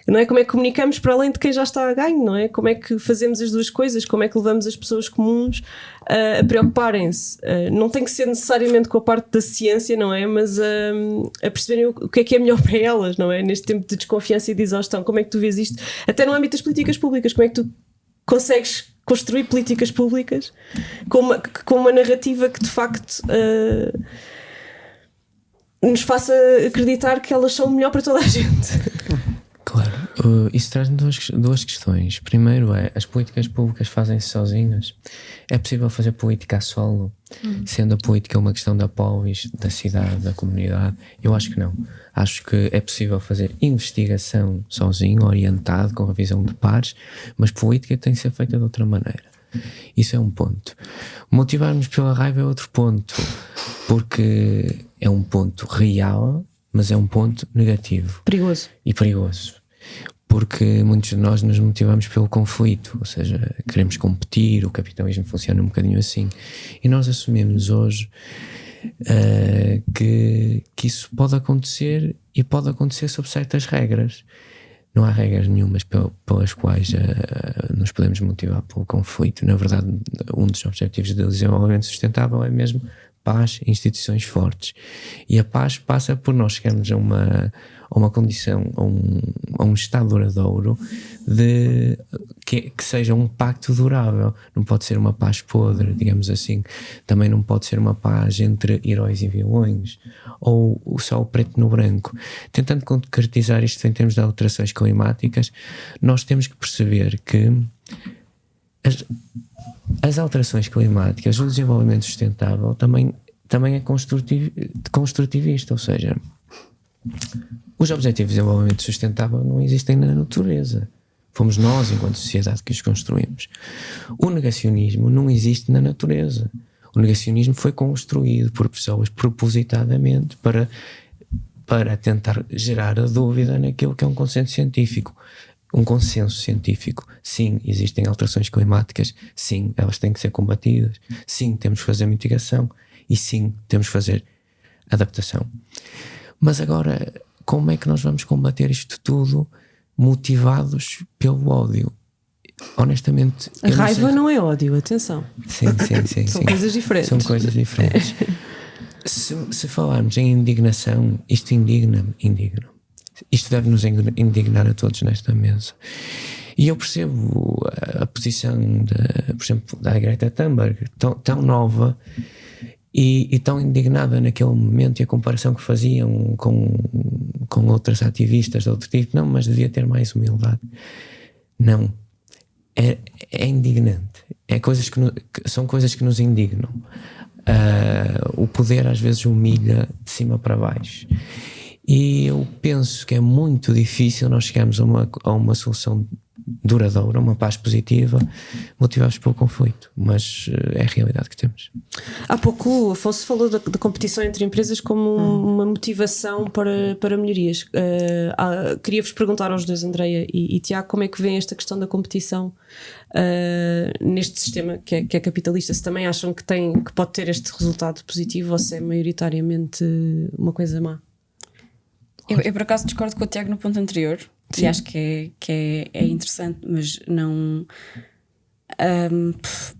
Não é? Como é que comunicamos para além de quem já está a ganho, não é? Como é que fazemos as duas coisas? Como é que levamos as pessoas comuns a preocuparem-se? Não tem que ser necessariamente com a parte da ciência, não é? Mas a perceberem o que é melhor para elas, não é? Neste tempo de desconfiança e de exaustão. Como é que tu vês isto? Até no âmbito das políticas públicas, como é que tu consegues construir políticas públicas com uma narrativa que de facto nos faça acreditar que elas são o melhor para toda a gente? Claro, isso traz-me duas questões. Primeiro as políticas públicas fazem-se sozinhas? É possível fazer política a solo, sendo a política uma questão da polis, da cidade, da comunidade? Eu acho que não. Acho que é possível fazer investigação sozinho, orientado, com revisão de pares, mas política tem que ser feita de outra maneira. Isso é um ponto. Motivar-nos pela raiva é outro ponto, porque é um ponto real, mas é um ponto negativo. Perigoso. E perigoso. Porque muitos de nós nos motivamos pelo conflito, ou seja, queremos competir, o capitalismo funciona um bocadinho assim. E nós assumimos hoje que isso pode acontecer, e pode acontecer sob certas regras. Não há regras nenhumas pelas quais nos podemos motivar pelo conflito. Na verdade, um dos objetivos do desenvolvimento sustentável é mesmo paz e instituições fortes. E a paz passa por nós chegarmos a uma condição, a um estado duradouro de que seja um pacto durável. Não pode ser uma paz podre, digamos assim. Também não pode ser uma paz entre heróis e vilões, ou só o preto no branco. Tentando concretizar isto em termos de alterações climáticas, nós temos que perceber que as alterações climáticas, o desenvolvimento sustentável também é construtivista, ou seja, os objetivos de desenvolvimento sustentável não existem na natureza. Fomos nós, enquanto sociedade, que os construímos. O negacionismo não existe na natureza. O negacionismo foi construído por pessoas propositadamente para tentar gerar a dúvida naquilo que é um consenso científico. Um consenso científico. Sim, existem alterações climáticas. Sim, elas têm que ser combatidas. Sim, temos que fazer mitigação. E sim, temos que fazer adaptação. Mas agora, como é que nós vamos combater isto tudo motivados pelo ódio? Honestamente... A raiva não é ódio, atenção. Sim. São coisas diferentes. São coisas diferentes. Se falarmos em indignação, isto indigna-me. Isto deve nos indignar a todos nesta mesa. E eu percebo a posição, por exemplo, da Greta Thunberg, tão nova e tão indignada naquele momento, e a comparação que faziam com outras ativistas de outro tipo. Não, mas devia ter mais humildade. Não. É indignante. São coisas que nos indignam. O poder às vezes humilha de cima para baixo. E eu penso que é muito difícil nós chegarmos a uma solução duradoura, uma paz positiva, motivados pelo conflito, mas é a realidade que temos. Há pouco o Afonso falou da competição entre empresas como uma motivação para melhorias. Queria-vos perguntar aos dois, Andreia e Tiago, como é que veem esta questão da competição neste sistema que é capitalista? Se também acham que pode ter este resultado positivo, ou se é maioritariamente uma coisa má? Eu por acaso discordo com o Tiago no ponto anterior. Sim. E acho que é interessante, mas não...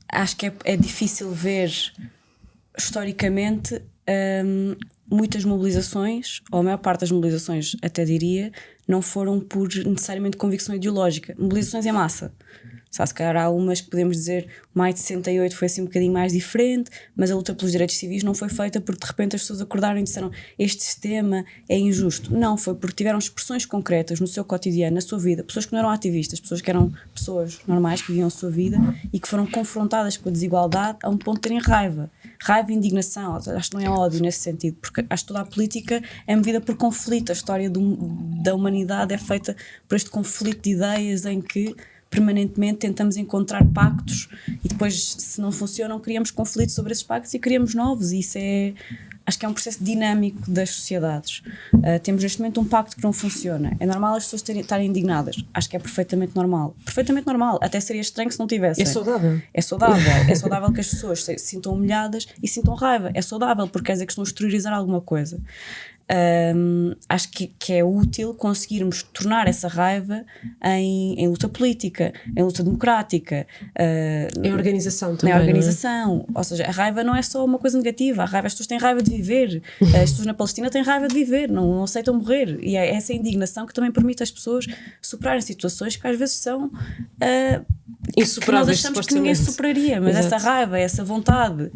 acho que é difícil ver historicamente muitas mobilizações, ou a maior parte das mobilizações, até diria, não foram por necessariamente convicção ideológica. Mobilizações em massa. Se calhar há umas que podemos dizer o Maio de 68 foi assim um bocadinho mais diferente, mas a luta pelos direitos civis não foi feita porque de repente as pessoas acordaram e disseram este sistema é injusto. Não, foi porque tiveram expressões concretas no seu cotidiano, na sua vida, pessoas que não eram ativistas, pessoas que eram pessoas normais que viviam a sua vida e que foram confrontadas com a desigualdade a um ponto de terem raiva e indignação. Acho que não é ódio nesse sentido, porque acho que toda a política é movida por conflito. A história da humanidade é feita por este conflito de ideias em que permanentemente tentamos encontrar pactos e depois, se não funcionam, criamos conflitos sobre esses pactos e criamos novos, e isso acho que é um processo dinâmico das sociedades. Temos neste momento um pacto que não funciona. É normal as pessoas estarem indignadas. Acho que é perfeitamente normal. Perfeitamente normal. Até seria estranho se não tivessem. É saudável. É saudável. É saudável que as pessoas se sintam humilhadas e sintam raiva. É saudável porque quer dizer que estão a exteriorizar alguma coisa. Acho que é útil conseguirmos tornar essa raiva em luta política, em luta democrática, Em organização também. na organização. Ou seja, a raiva não é só uma coisa negativa. As pessoas têm raiva de viver. As pessoas na Palestina têm raiva de viver, não aceitam morrer. E é essa indignação que também permite às pessoas superarem situações que às vezes são que nós insuperáveis, achamos que ninguém superaria. Mas Exato. essa raiva, essa vontade,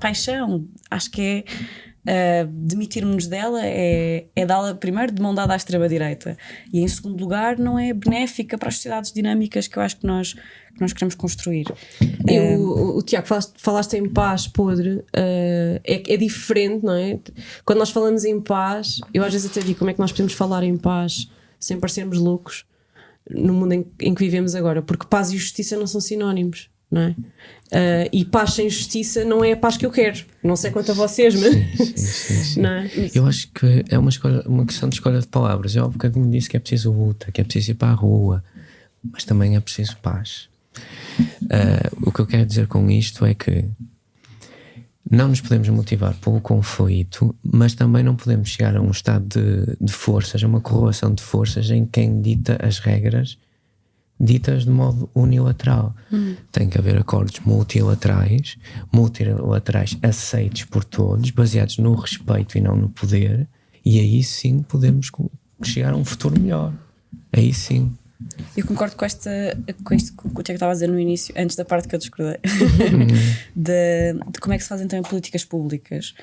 paixão, acho que é demitirmos dela é dá-la primeiro de mão dada à extrema-direita, e em segundo lugar não é benéfica para as sociedades dinâmicas que eu acho que nós queremos construir. O Tiago, falaste em paz podre, é diferente, não é? Quando nós falamos em paz, eu às vezes até digo como é que nós podemos falar em paz sem parecermos loucos no mundo em que vivemos agora, porque paz e justiça não são sinónimos, não é? E paz sem justiça não é a paz que eu quero. Não sei quanto a vocês, mas Sim. não é? Eu acho que é uma questão de escolha de palavras. Eu há bocadinho disse que é preciso luta, que é preciso ir para a rua, mas também é preciso paz. O que eu quero dizer com isto é que não nos podemos motivar pelo conflito, mas também não podemos chegar a um estado de forças, a uma correlação de forças em quem dita as regras ditas de modo unilateral. Tem que haver acordos multilaterais aceitos por todos, baseados no respeito e não no poder, e aí sim podemos chegar a um futuro melhor. Aí sim. Eu concordo com isto que o Tiago estava a dizer no início, antes da parte que eu discordei, de como é que se fazem também políticas públicas.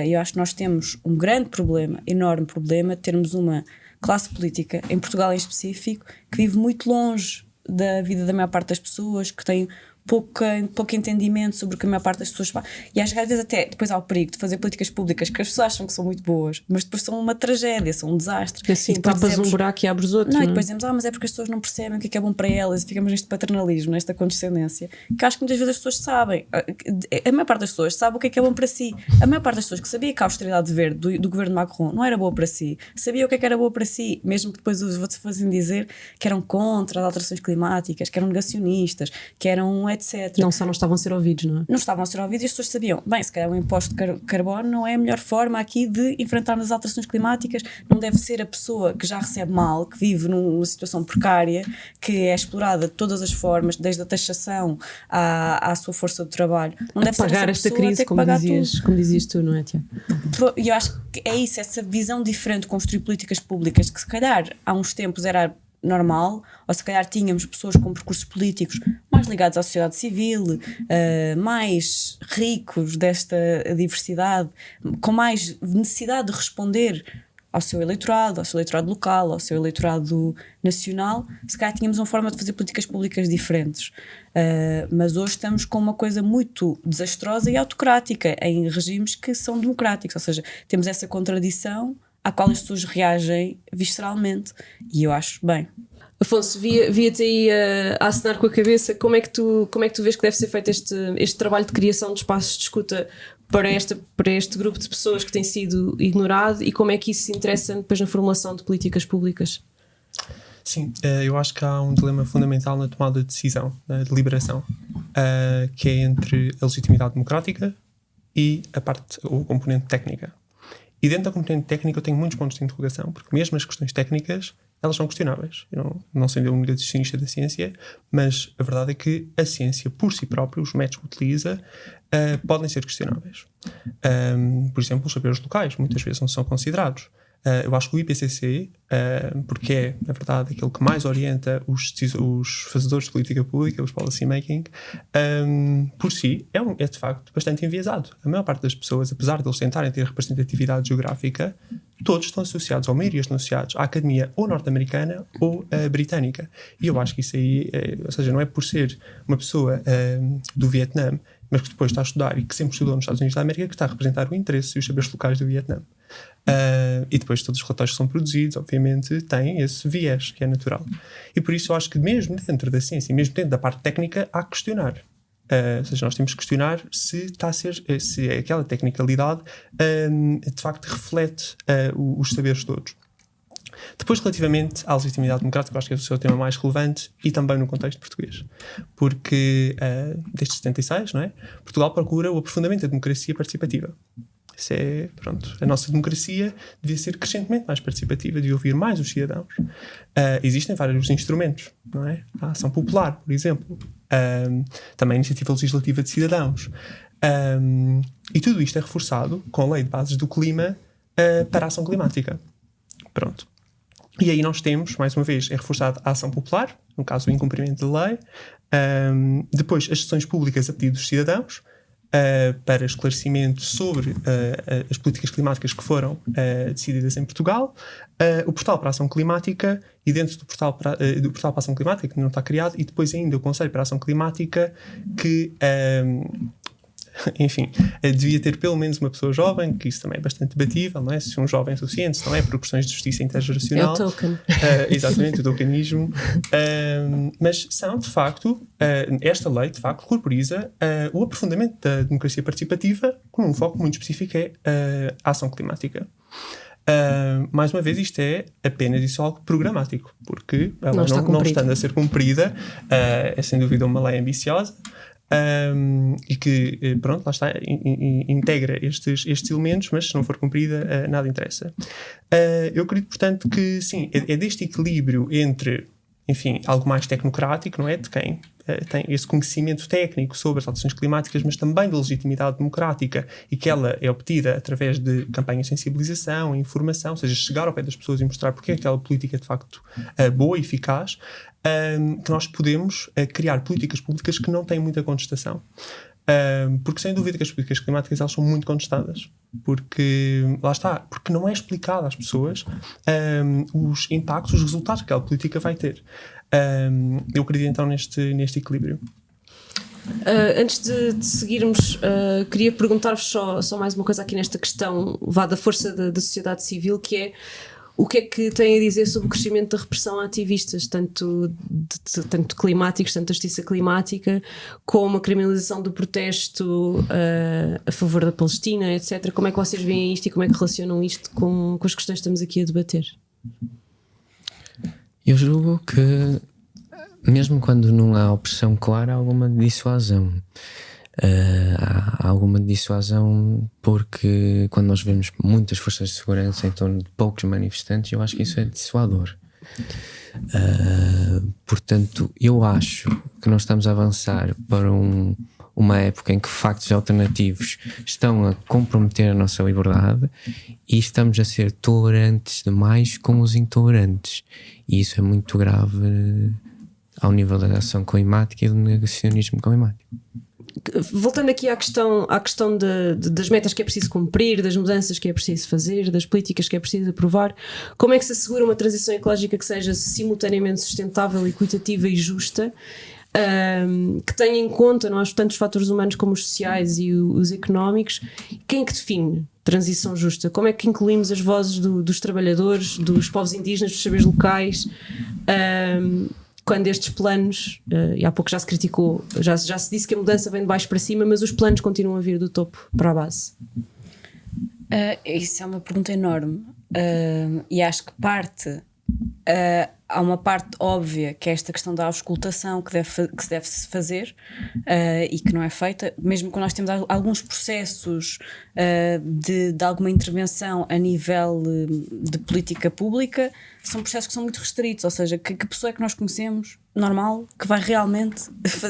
Eu acho que nós temos um grande problema, enorme problema, de termos uma classe política, em Portugal em específico, que vive muito longe da vida da maior parte das pessoas, que tem pouco entendimento sobre o que a maior parte das pessoas faz. E acho que às vezes até depois há o perigo de fazer políticas públicas que as pessoas acham que são muito boas, mas depois são uma tragédia, são um desastre. Assim, E depois tapas um buraco e abres outro. não, e Não é? depois dizemos, mas é porque as pessoas não percebem o que é bom para elas, e ficamos neste paternalismo, nesta condescendência, que acho que muitas vezes as pessoas sabem. A maior parte das pessoas sabe o que é bom para si. A maior parte das pessoas que sabia que a austeridade verde do governo Macron não era boa para si, sabia o que era boa para si, mesmo que depois os outros fossem dizer que eram contra as alterações climáticas, que eram negacionistas, que eram etc. Não estavam a ser ouvidos, não é? Não estavam a ser ouvidos, e as pessoas sabiam, bem, se calhar o imposto de carbono não é a melhor forma aqui de enfrentarmos as alterações climáticas, não deve ser a pessoa que já recebe mal, que vive numa situação precária, que é explorada de todas as formas, desde a taxação à sua força de trabalho, não deve pagar ser esta pessoa a crise, ter que como dizias tu, não é, Tiago? E eu acho que é isso, essa visão diferente de construir políticas públicas, que se calhar há uns tempos era normal, ou se calhar tínhamos pessoas com percursos políticos mais ligados à sociedade civil, mais ricos desta diversidade, com mais necessidade de responder ao seu eleitorado local, ao seu eleitorado nacional. Se calhar tínhamos uma forma de fazer políticas públicas diferentes, mas hoje estamos com uma coisa muito desastrosa e autocrática em regimes que são democráticos, ou seja, temos essa contradição à qual as pessoas reagem visceralmente, e eu acho bem. Afonso, via-te aí a acenar com a cabeça. Como é que tu vês que deve ser feito este trabalho de criação de espaços de escuta para este grupo de pessoas que tem sido ignorado, e como é que isso se interessa depois na formulação de políticas públicas? Sim, eu acho que há um dilema fundamental na tomada de decisão, na deliberação, que é entre a legitimidade democrática e o componente técnica. E dentro da componente técnica eu tenho muitos pontos de interrogação, porque mesmo as questões técnicas, elas são questionáveis. Eu não sendo um negacionista da ciência, mas a verdade é que a ciência por si própria, os métodos que utiliza, podem ser questionáveis. Por exemplo, os saberes locais muitas vezes não são considerados. Eu acho que o IPCC, porque é, na verdade, aquele que mais orienta os fazedores de política pública, os policy making, por si, é de facto bastante enviesado. A maior parte das pessoas, apesar de eles tentarem ter representatividade geográfica, todos estão associados, ou a maioria estão associados à academia ou norte-americana ou britânica. E eu acho que isso aí, ou seja, não é por ser uma pessoa do Vietnã mas que depois está a estudar e que sempre estudou nos Estados Unidos da América, que está a representar o interesse e os saberes locais do Vietnã. E depois todos os relatórios que são produzidos, obviamente, têm esse viés que é natural. E por isso eu acho que mesmo dentro da ciência, mesmo dentro da parte técnica, há que questionar. Ou seja, nós temos que questionar se aquela tecnicalidade de facto reflete os saberes todos. Depois, relativamente à legitimidade democrática, eu acho que é o seu tema mais relevante e também no contexto português. Porque, desde 76, não é? Portugal procura o aprofundamento da democracia participativa. Isso é, pronto, a nossa democracia devia ser crescentemente mais participativa, de ouvir mais os cidadãos. Existem vários instrumentos, não é? A ação popular, por exemplo. Também a iniciativa legislativa de cidadãos. E tudo isto é reforçado com a Lei de Bases do Clima para a ação climática. Pronto. E aí nós temos, mais uma vez, é reforçado a ação popular, no caso o incumprimento da lei, depois as sessões públicas a pedido dos cidadãos, para esclarecimento sobre as políticas climáticas que foram decididas em Portugal, o portal para a ação climática, e dentro do portal para a ação climática, que não está criado, e depois ainda o Conselho para a Ação Climática, que enfim, devia ter pelo menos uma pessoa jovem, que isso também é bastante debatível, não é? Se um jovem é suficiente, se não é, por questões de justiça intergeracional. É o token. Exatamente, o tokenismo. Mas são, de facto, esta lei, de facto, corporiza o aprofundamento da democracia participativa com um foco muito específico, é a ação climática. Mais uma vez, isto é apenas isso algo programático, porque ela não estando a ser cumprida, é sem dúvida uma lei ambiciosa. E que, pronto, lá está, integra estes elementos, mas se não for cumprida, nada interessa. Eu acredito, portanto, que sim, é deste equilíbrio entre, enfim, algo mais tecnocrático, não é? De quem tem esse conhecimento técnico sobre as alterações climáticas, mas também da legitimidade democrática, e que ela é obtida através de campanhas de sensibilização e informação, ou seja, chegar ao pé das pessoas e mostrar porque é que aquela política é de facto boa e eficaz, que nós podemos criar políticas públicas que não têm muita contestação. Porque sem dúvida que as políticas climáticas elas são muito contestadas, porque lá está, porque não é explicado às pessoas os impactos, os resultados que aquela política vai ter. Eu acredito então neste equilíbrio. Antes de seguirmos, queria perguntar-vos só mais uma coisa aqui nesta questão da força da sociedade civil, que é o que é que têm a dizer sobre o crescimento da repressão a ativistas, tanto climáticos, tanto da justiça climática, como a criminalização do protesto a favor da Palestina, etc. Como é que vocês veem isto e como é que relacionam isto com as questões que estamos aqui a debater? Eu julgo que, mesmo quando não há opressão clara, há alguma dissuasão. Há alguma dissuasão porque quando nós vemos muitas forças de segurança em torno de poucos manifestantes, eu acho que isso é dissuador. Portanto, eu acho que nós estamos a avançar para uma época em que factos alternativos estão a comprometer a nossa liberdade e estamos a ser tolerantes demais com os intolerantes, e isso é muito grave ao nível da ação climática e do negacionismo climático. Voltando aqui à questão das metas que é preciso cumprir, das mudanças que é preciso fazer, das políticas que é preciso aprovar, como é que se assegura uma transição ecológica que seja simultaneamente sustentável, equitativa e justa, que tenha em conta tanto os fatores humanos como os sociais e os económicos? Quem é que define transição justa? Como é que incluímos as vozes dos trabalhadores, dos povos indígenas, dos saberes locais, quando estes planos, e há pouco já se criticou, já se disse que a mudança vem de baixo para cima, mas os planos continuam a vir do topo para a base? Isso é uma pergunta enorme, e acho que há uma parte óbvia, que é esta questão da auscultação que se deve fazer e que não é feita, mesmo quando nós temos alguns processos de alguma intervenção a nível de política pública, são processos que são muito restritos, ou seja, que pessoa é que nós conhecemos, normal, que vai realmente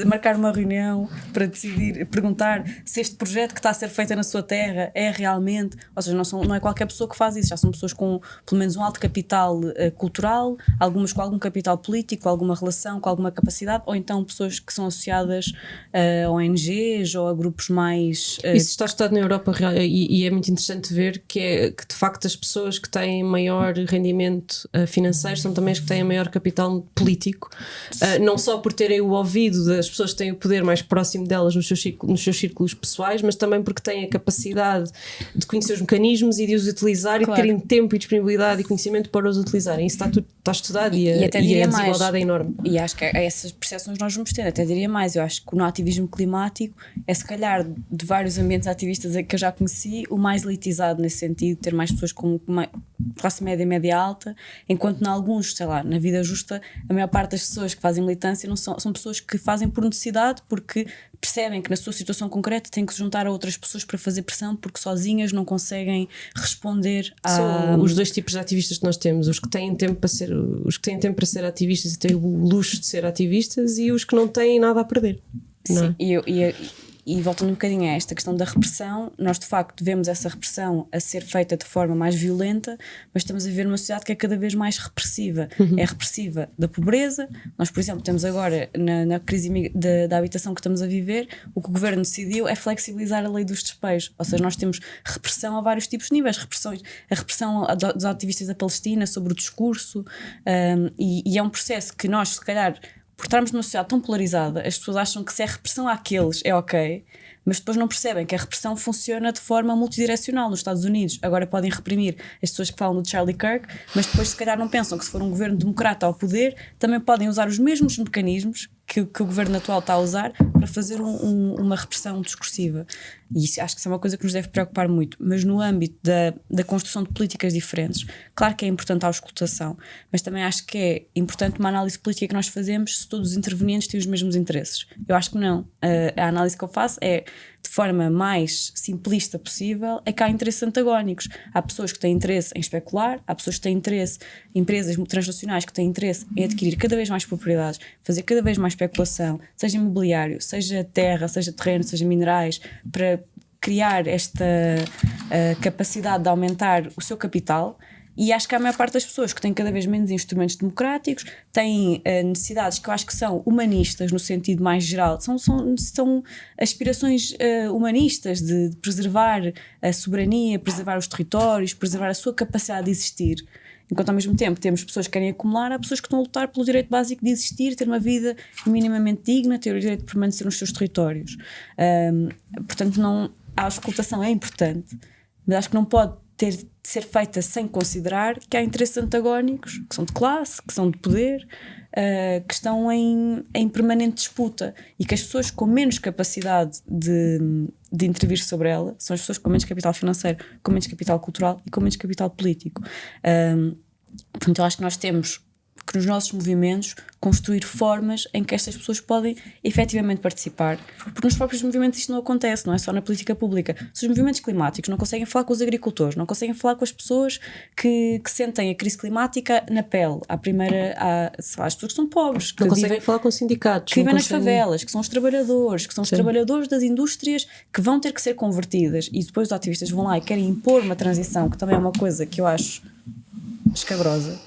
marcar uma reunião para decidir, perguntar se este projeto que está a ser feito na sua terra é realmente, ou seja, não é qualquer pessoa que faz isso, já são pessoas com pelo menos um alto capital cultural, algumas com algum capital político, alguma relação, com alguma capacidade, ou então pessoas que são associadas a ONGs ou a grupos mais... Isso está estudado na Europa e é muito interessante ver que de facto as pessoas que têm maior rendimento financeiro são também as que têm maior capital político. não só por terem o ouvido das pessoas que têm o poder mais próximo delas nos seus círculos pessoais, mas também porque têm a capacidade de conhecer os mecanismos e de os utilizar, Claro. e terem tempo e disponibilidade e conhecimento para os utilizarem. Isso está estudado e a desigualdade é enorme. E acho que essas percepções nós vamos ter, até diria mais, eu acho que no ativismo climático é, se calhar, de vários ambientes ativistas que eu já conheci, o mais elitizado nesse sentido, ter mais pessoas com uma classe média e média alta, enquanto em alguns, sei lá, na vida justa, a maior parte das pessoas que fazem militância são pessoas que fazem por necessidade, porque percebem que na sua situação concreta têm que se juntar a outras pessoas para fazer pressão, porque sozinhas não conseguem responder São os dois tipos de ativistas que nós temos: os que têm tempo para ser ativistas e têm o luxo de ser ativistas, e os que não têm nada a perder. Sim, e voltando um bocadinho a esta questão da repressão, nós de facto vemos essa repressão a ser feita de forma mais violenta, mas estamos a ver uma sociedade que é cada vez mais repressiva. É repressiva da pobreza. Nós, por exemplo, temos agora na crise da habitação que estamos a viver, o que o governo decidiu é flexibilizar a lei dos despejos, ou seja, nós temos repressão a vários tipos de níveis, a repressão dos ativistas da Palestina sobre o discurso, e é um processo que nós, se calhar, por estarmos numa sociedade tão polarizada, as pessoas acham que se é repressão àqueles é ok, mas depois não percebem que a repressão funciona de forma multidirecional. Nos Estados Unidos agora podem reprimir as pessoas que falam do Charlie Kirk, mas depois se calhar não pensam que, se for um governo democrata ao poder, também podem usar os mesmos mecanismos que o governo atual está a usar para fazer uma repressão discursiva. E isso, acho que isso é uma coisa que nos deve preocupar muito. Mas no âmbito da construção de políticas diferentes, claro que é importante a auscultação, mas também acho que é importante uma análise política que nós fazemos se todos os intervenientes têm os mesmos interesses. Eu acho que não. A análise que eu faço é, de forma mais simplista possível, é que há interesses antagónicos. Há pessoas que têm interesse em especular, há pessoas que têm interesse, empresas transnacionais que têm interesse em adquirir cada vez mais propriedades, fazer cada vez mais especulação, seja imobiliário, seja terra, seja terreno, seja minerais, para criar esta capacidade de aumentar o seu capital. E acho que a maior parte das pessoas que têm cada vez menos instrumentos democráticos têm necessidades que eu acho que são humanistas no sentido mais geral, são aspirações humanistas de preservar a soberania, preservar os territórios, preservar a sua capacidade de existir. Enquanto ao mesmo tempo temos pessoas que querem acumular, há pessoas que estão a lutar pelo direito básico de existir, ter uma vida minimamente digna, ter o direito de permanecer nos seus territórios. Portanto, a auscultação é importante, mas acho que não pode ser feita sem considerar que há interesses antagónicos, que são de classe, que são de poder, que estão em permanente disputa, e que as pessoas com menos capacidade de intervir sobre ela são as pessoas com menos capital financeiro, com menos capital cultural e com menos capital político. Portanto, eu acho que nós temos que, nos nossos movimentos, construir formas em que estas pessoas podem efetivamente participar, porque nos próprios movimentos isto não acontece, não é só na política pública. Se os movimentos climáticos não conseguem falar com os agricultores, não conseguem falar com as pessoas que sentem a crise climática na pele, as pessoas que são pobres, que não conseguem falar com sindicatos, que vivem nas favelas, que são os trabalhadores, os trabalhadores das indústrias que vão ter que ser convertidas, e depois os ativistas vão lá e querem impor uma transição, que também é uma coisa que eu acho escabrosa.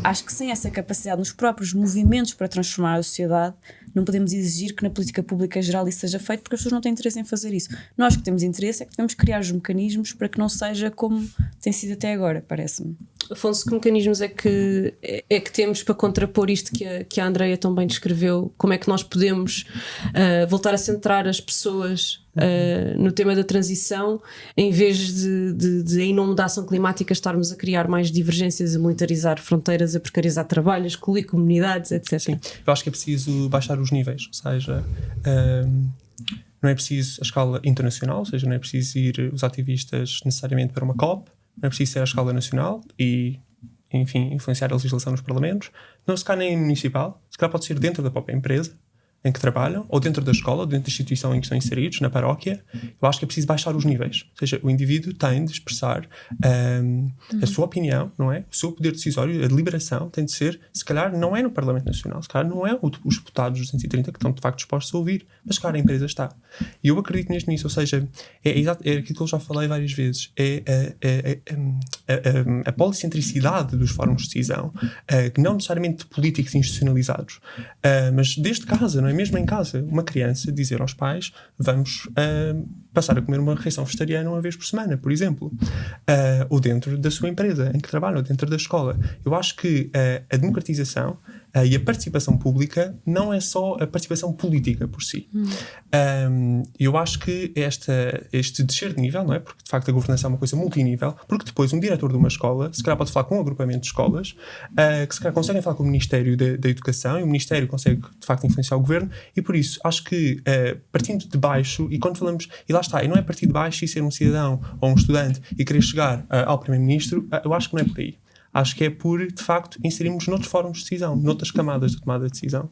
Acho que sem essa capacidade nos próprios movimentos para transformar a sociedade, não podemos exigir que na política pública geral isso seja feito, porque as pessoas não têm interesse em fazer isso. Nós que temos interesse é que devemos criar os mecanismos para que não seja como tem sido até agora, parece-me. Afonso, que mecanismos é que temos para contrapor isto que a Andreia tão bem descreveu? Como é que nós podemos voltar a centrar as pessoas no tema da transição, em vez de em nome da ação climática estarmos a criar mais divergências, a militarizar fronteiras, a precarizar trabalho, a excluir comunidades, etc. Sim. Eu acho que é preciso baixar os níveis, ou seja, não é preciso a escala internacional, ou seja, não é preciso ir os ativistas necessariamente para uma COP, não é preciso ser à escala nacional e, enfim, influenciar a legislação nos parlamentos, não se calhar nem municipal, se calhar pode ser dentro da própria empresa em que trabalham, ou dentro da escola, ou dentro da instituição em que estão inseridos, na paróquia. Eu acho que é preciso baixar os níveis. Ou seja, o indivíduo tem de expressar a sua opinião, não é? O seu poder decisório, a deliberação tem de ser, se calhar não é no Parlamento Nacional, se calhar não é os deputados dos 230 que estão de facto dispostos a ouvir, mas se calhar a empresa está. E eu acredito nisso, ou seja, é aquilo que eu já falei várias vezes, a policentricidade dos fóruns de decisão, que não necessariamente de políticos institucionalizados, mas desde casa, não é? Mesmo em casa, uma criança dizer aos pais: vamos passar a comer uma refeição vegetariana uma vez por semana, por exemplo, ou dentro da sua empresa em que trabalha, ou dentro da escola. Eu acho que a democratização E a participação pública não é só a participação política por si. Eu acho que este descer de nível, não é? Porque de facto a governação é uma coisa multinível, porque depois um diretor de uma escola se calhar pode falar com um agrupamento de escolas, que se calhar conseguem falar com o Ministério da Educação, e o Ministério consegue de facto influenciar o governo, e por isso acho que partindo de baixo, e quando falamos, e lá está, e não é partir de baixo e ser um cidadão ou um estudante e querer chegar ao Primeiro-Ministro, eu acho que não é por aí. Acho que é por, de facto, inserirmos noutros fóruns de decisão, noutras camadas de tomada de decisão.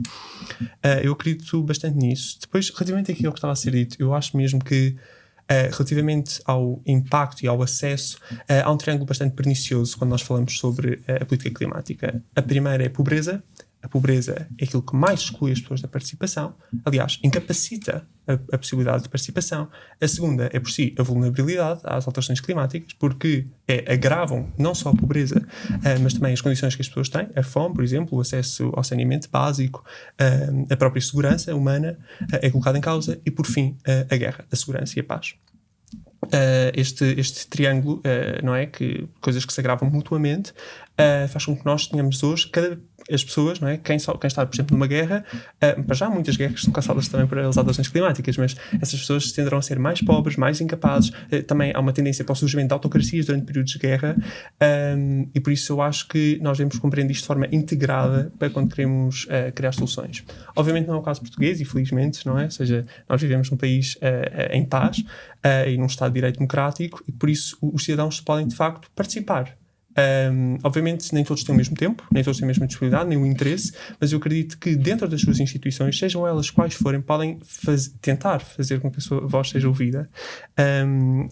Eu acredito bastante nisso. Depois, relativamente àquilo que estava a ser dito, eu acho mesmo que, relativamente ao impacto e ao acesso, há um triângulo bastante pernicioso quando nós falamos sobre a política climática. A primeira é a pobreza. A pobreza é aquilo que mais exclui as pessoas da participação, aliás, incapacita a possibilidade de participação. A segunda é, por si, a vulnerabilidade às alterações climáticas, porque agravam não só a pobreza, mas também as condições que as pessoas têm, a fome, por exemplo, o acesso ao saneamento básico, a própria segurança humana é colocada em causa, e, por fim, a guerra, a segurança e a paz. Este triângulo, não é? Que coisas que se agravam mutuamente, faz com que nós tenhamos hoje as pessoas, não é? Quem está, por exemplo, numa guerra, para já muitas guerras são causadas também por alterações climáticas, mas essas pessoas tenderão a ser mais pobres, mais incapazes. Também há uma tendência para o surgimento de autocracias durante períodos de guerra, e por isso eu acho que nós devemos compreender isto de forma integrada para quando queremos criar soluções. Obviamente não é o caso português, infelizmente, não é? Ou seja, nós vivemos num país em paz e num Estado de Direito democrático, e por isso os cidadãos podem de facto participar. Obviamente nem todos têm o mesmo tempo, nem todos têm a mesma disponibilidade, nem o interesse, mas eu acredito que dentro das suas instituições, sejam elas quais forem, podem tentar fazer com que a sua voz seja ouvida,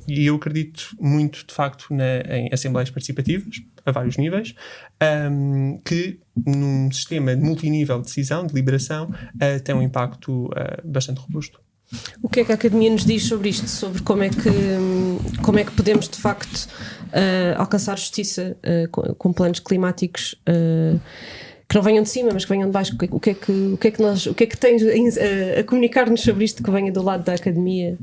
e eu acredito muito de facto em assembleias participativas a vários níveis, que num sistema de multinível de decisão, de deliberação, tem um impacto bastante robusto. O que é que a Academia nos diz sobre isto? Sobre como é que podemos de facto alcançar justiça com planos climáticos que não venham de cima, mas que venham de baixo? O que é que tens a comunicar-nos sobre isto que venha do lado da Academia?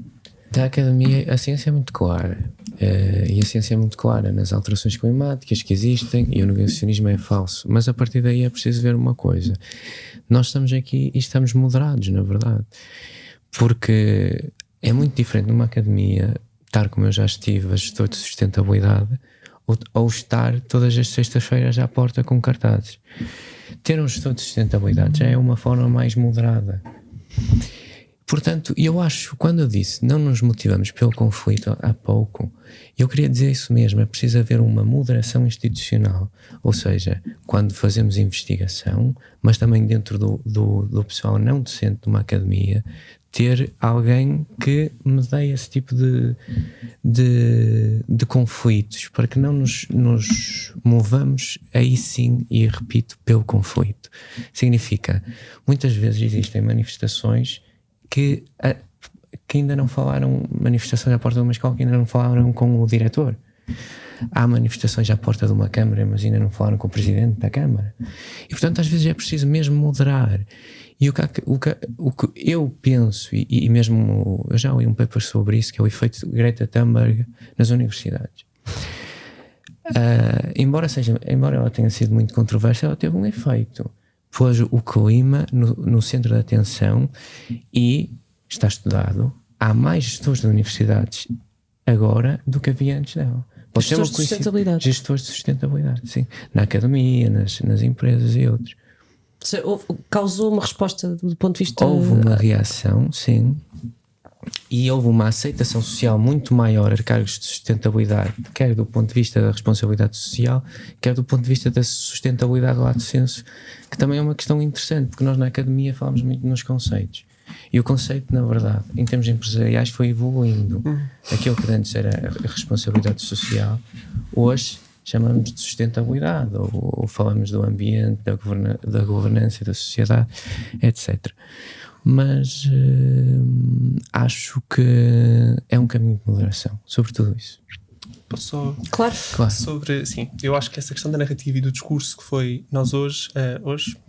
Da Academia, a ciência é muito clara, e a ciência é muito clara nas alterações climáticas que existem, e o negacionismo é falso, mas a partir daí é preciso ver uma coisa: nós estamos aqui e estamos moderados, na verdade. Porque é muito diferente numa academia estar como eu já estive, a gestor de sustentabilidade, ou estar todas as sextas-feiras à porta com cartazes. Ter um gestor de sustentabilidade já é uma forma mais moderada. Portanto, eu acho, quando eu disse não nos motivamos pelo conflito há pouco, eu queria dizer isso mesmo: é preciso haver uma moderação institucional, ou seja, quando fazemos investigação, mas também dentro do pessoal não docente de uma academia, ter alguém que medeie esse tipo de conflitos, para que não nos movamos aí sim, e repito, pelo conflito. Significa, muitas vezes existem manifestações que ainda não falaram, manifestações à porta de uma escola que ainda não falaram com o diretor. Há manifestações à porta de uma Câmara, mas ainda não falaram com o Presidente da Câmara. E portanto às vezes é preciso mesmo moderar. E o que eu penso, e mesmo eu já li um paper sobre isso, que é o efeito de Greta Thunberg nas universidades. Embora ela tenha sido muito controversa, ela teve um efeito. Pôs o clima no centro da atenção, e está estudado, há mais gestores de universidades agora do que havia antes dela. Gestores de sustentabilidade. Gestores de sustentabilidade, sim. Na academia, nas empresas e outros. Causou uma resposta do ponto de vista... Houve uma reação, sim, e houve uma aceitação social muito maior a cargos de sustentabilidade, quer do ponto de vista da responsabilidade social, quer do ponto de vista da sustentabilidade do lato senso, que também é uma questão interessante, porque nós na academia falamos muito nos conceitos, e o conceito, na verdade, em termos empresariais, foi evoluindo. Aquilo que antes era a responsabilidade social, hoje chamamos de sustentabilidade, ou falamos do ambiente, da governança, da sociedade, etc. Mas acho que é um caminho de moderação sobre tudo isso. Posso Claro. Sim, eu acho que essa questão da narrativa e do discurso que foi nós hoje,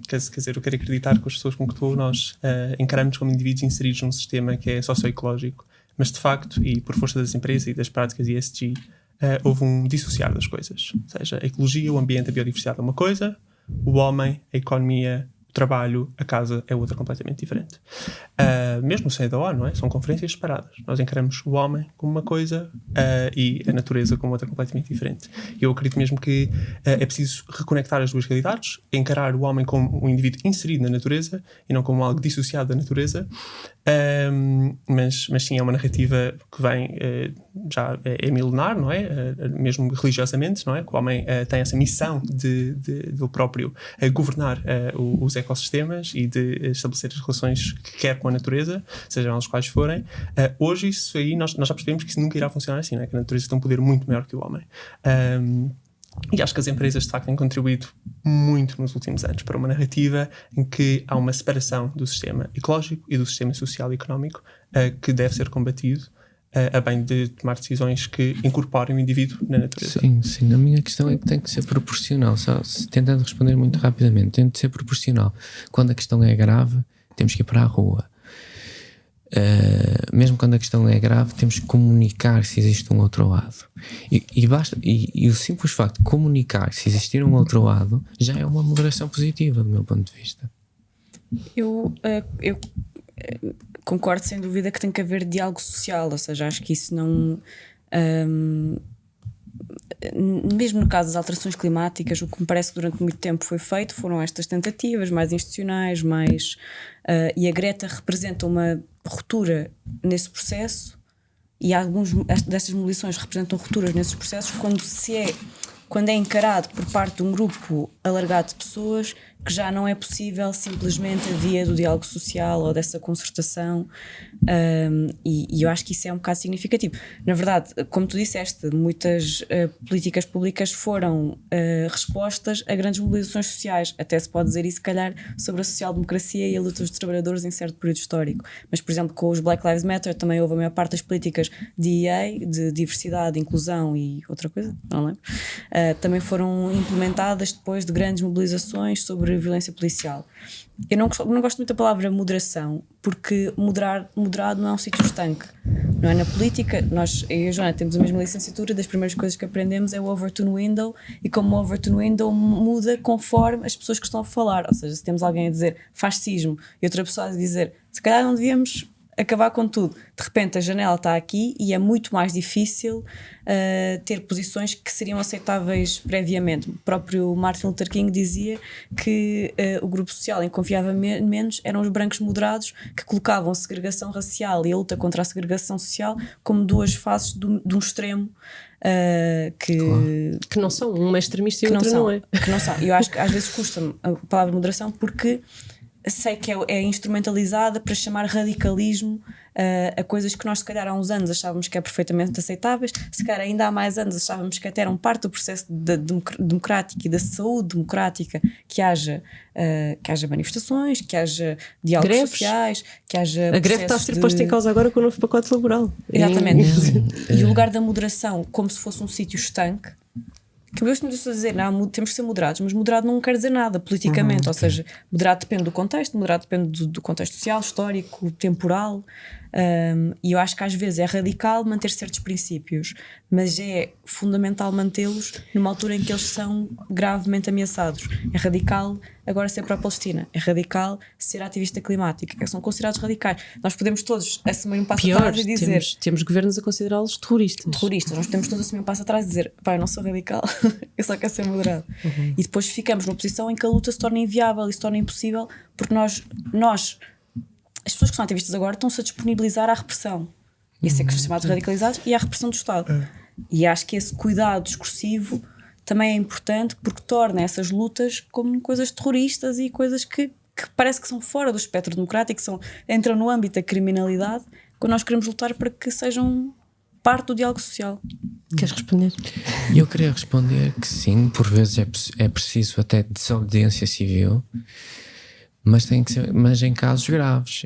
quer dizer, eu quero acreditar que as pessoas com que estou, nós encaramos como indivíduos inseridos num sistema que é socioecológico, mas de facto, e por força das empresas e das práticas ESG, houve um dissociar das coisas. Ou seja, a ecologia, o ambiente, a biodiversidade é uma coisa, o homem, a economia, o trabalho, a casa é outra completamente diferente. Mesmo sem da ONU, não é? São conferências separadas. Nós encaramos o homem como uma coisa e a natureza como outra completamente diferente. E eu acredito mesmo que é preciso reconectar as duas realidades, encarar o homem como um indivíduo inserido na natureza e não como algo dissociado da natureza. Mas sim, é uma narrativa que vem já é milenar, não é? Mesmo religiosamente, não é? Que o homem tem essa missão de ele próprio governar os ecossistemas e de estabelecer as relações que quer com a natureza, sejam elas quais forem. Hoje isso aí, nós já percebemos que isso nunca irá funcionar assim, não é? Que a natureza tem um poder muito maior que o homem. E acho que as empresas de facto têm contribuído muito nos últimos anos para uma narrativa em que há uma separação do sistema ecológico e do sistema social e económico que deve ser combatido a bem de tomar decisões que incorporem o indivíduo na natureza. Sim. A minha questão é que tem que ser proporcional. Só tentando responder muito rapidamente, tem de ser proporcional. Quando a questão é grave, temos que ir para a rua. Mesmo quando a questão é grave, temos que comunicar se existe um outro lado. E o simples facto de comunicar se existir um outro lado já é uma moderação positiva, do meu ponto de vista. Eu concordo sem dúvida que tem que haver diálogo social, ou seja, acho que isso não. Mesmo no caso das alterações climáticas, o que me parece que durante muito tempo foi feito foram estas tentativas mais institucionais, e a Greta representa uma ruptura nesse processo, e alguns destas mobilizações representam rupturas nesses processos quando é encarado por parte de um grupo alargado de pessoas que já não é possível simplesmente a via do diálogo social ou dessa concertação, e eu acho que isso é um bocado significativo. Na verdade, como tu disseste, muitas políticas públicas foram respostas a grandes mobilizações sociais. Até se pode dizer isso, se calhar, sobre a social-democracia e a luta dos trabalhadores em certo período histórico. Mas, por exemplo, com os Black Lives Matter também houve a maior parte das políticas de EA, de diversidade, inclusão e outra coisa, não lembro, também foram implementadas depois de grandes mobilizações sobre violência policial. Eu não gosto muito da palavra moderação, porque moderado não é um sítio estanque, não é? Na política, nós, eu e a Joana temos a mesma licenciatura, das primeiras coisas que aprendemos é o Overton Window, e como o Overton Window muda conforme as pessoas que estão a falar, ou seja, se temos alguém a dizer fascismo e outra pessoa a dizer se calhar não devíamos acabar com tudo, de repente a janela está aqui e é muito mais difícil ter posições que seriam aceitáveis previamente. O próprio Martin Luther King dizia que o grupo social em que confiava menos eram os brancos moderados, que colocavam a segregação racial e a luta contra a segregação social como duas faces de um extremo que não são, uma extremista e outra não é. Que não são. Eu acho que às vezes custa-me a palavra moderação, porque sei que é instrumentalizada para chamar radicalismo a coisas que nós se calhar há uns anos achávamos que é perfeitamente aceitáveis, se calhar ainda há mais anos achávamos que até eram parte do processo democrático e da saúde democrática, que haja manifestações, que haja diálogos sociais, que haja a greve está a ser posta em causa agora com o novo pacote laboral. Exatamente. E o lugar da moderação como se fosse um sítio estanque, que eu gosto muito de dizer, não, temos que ser moderados, mas moderado não quer dizer nada politicamente, ou seja, moderado depende do contexto, moderado depende do contexto social, histórico, temporal, e eu acho que às vezes é radical manter certos princípios, mas é fundamental mantê-los numa altura em que eles são gravemente ameaçados. É radical agora ser pró-Palestina, é radical ser ativista climática, que são considerados radicais. Nós podemos todos assumir um passo atrás e dizer... Temos governos a considerá-los terroristas. Nós podemos todos assumir um passo atrás e dizer, pá, eu não sou radical, eu só quero ser moderado. E depois ficamos numa posição em que a luta se torna inviável e se torna impossível, porque nós as pessoas que são ativistas agora estão-se a disponibilizar à repressão. E a ser chamados radicalizados e à repressão do Estado. E acho que esse cuidado discursivo também é importante, porque torna essas lutas como coisas terroristas e coisas que parece que são fora do espectro democrático, entram no âmbito da criminalidade, quando nós queremos lutar para que sejam parte do diálogo social. Queres responder? Eu queria responder que sim, por vezes é preciso até desobediência civil, mas tem que ser, mas em casos graves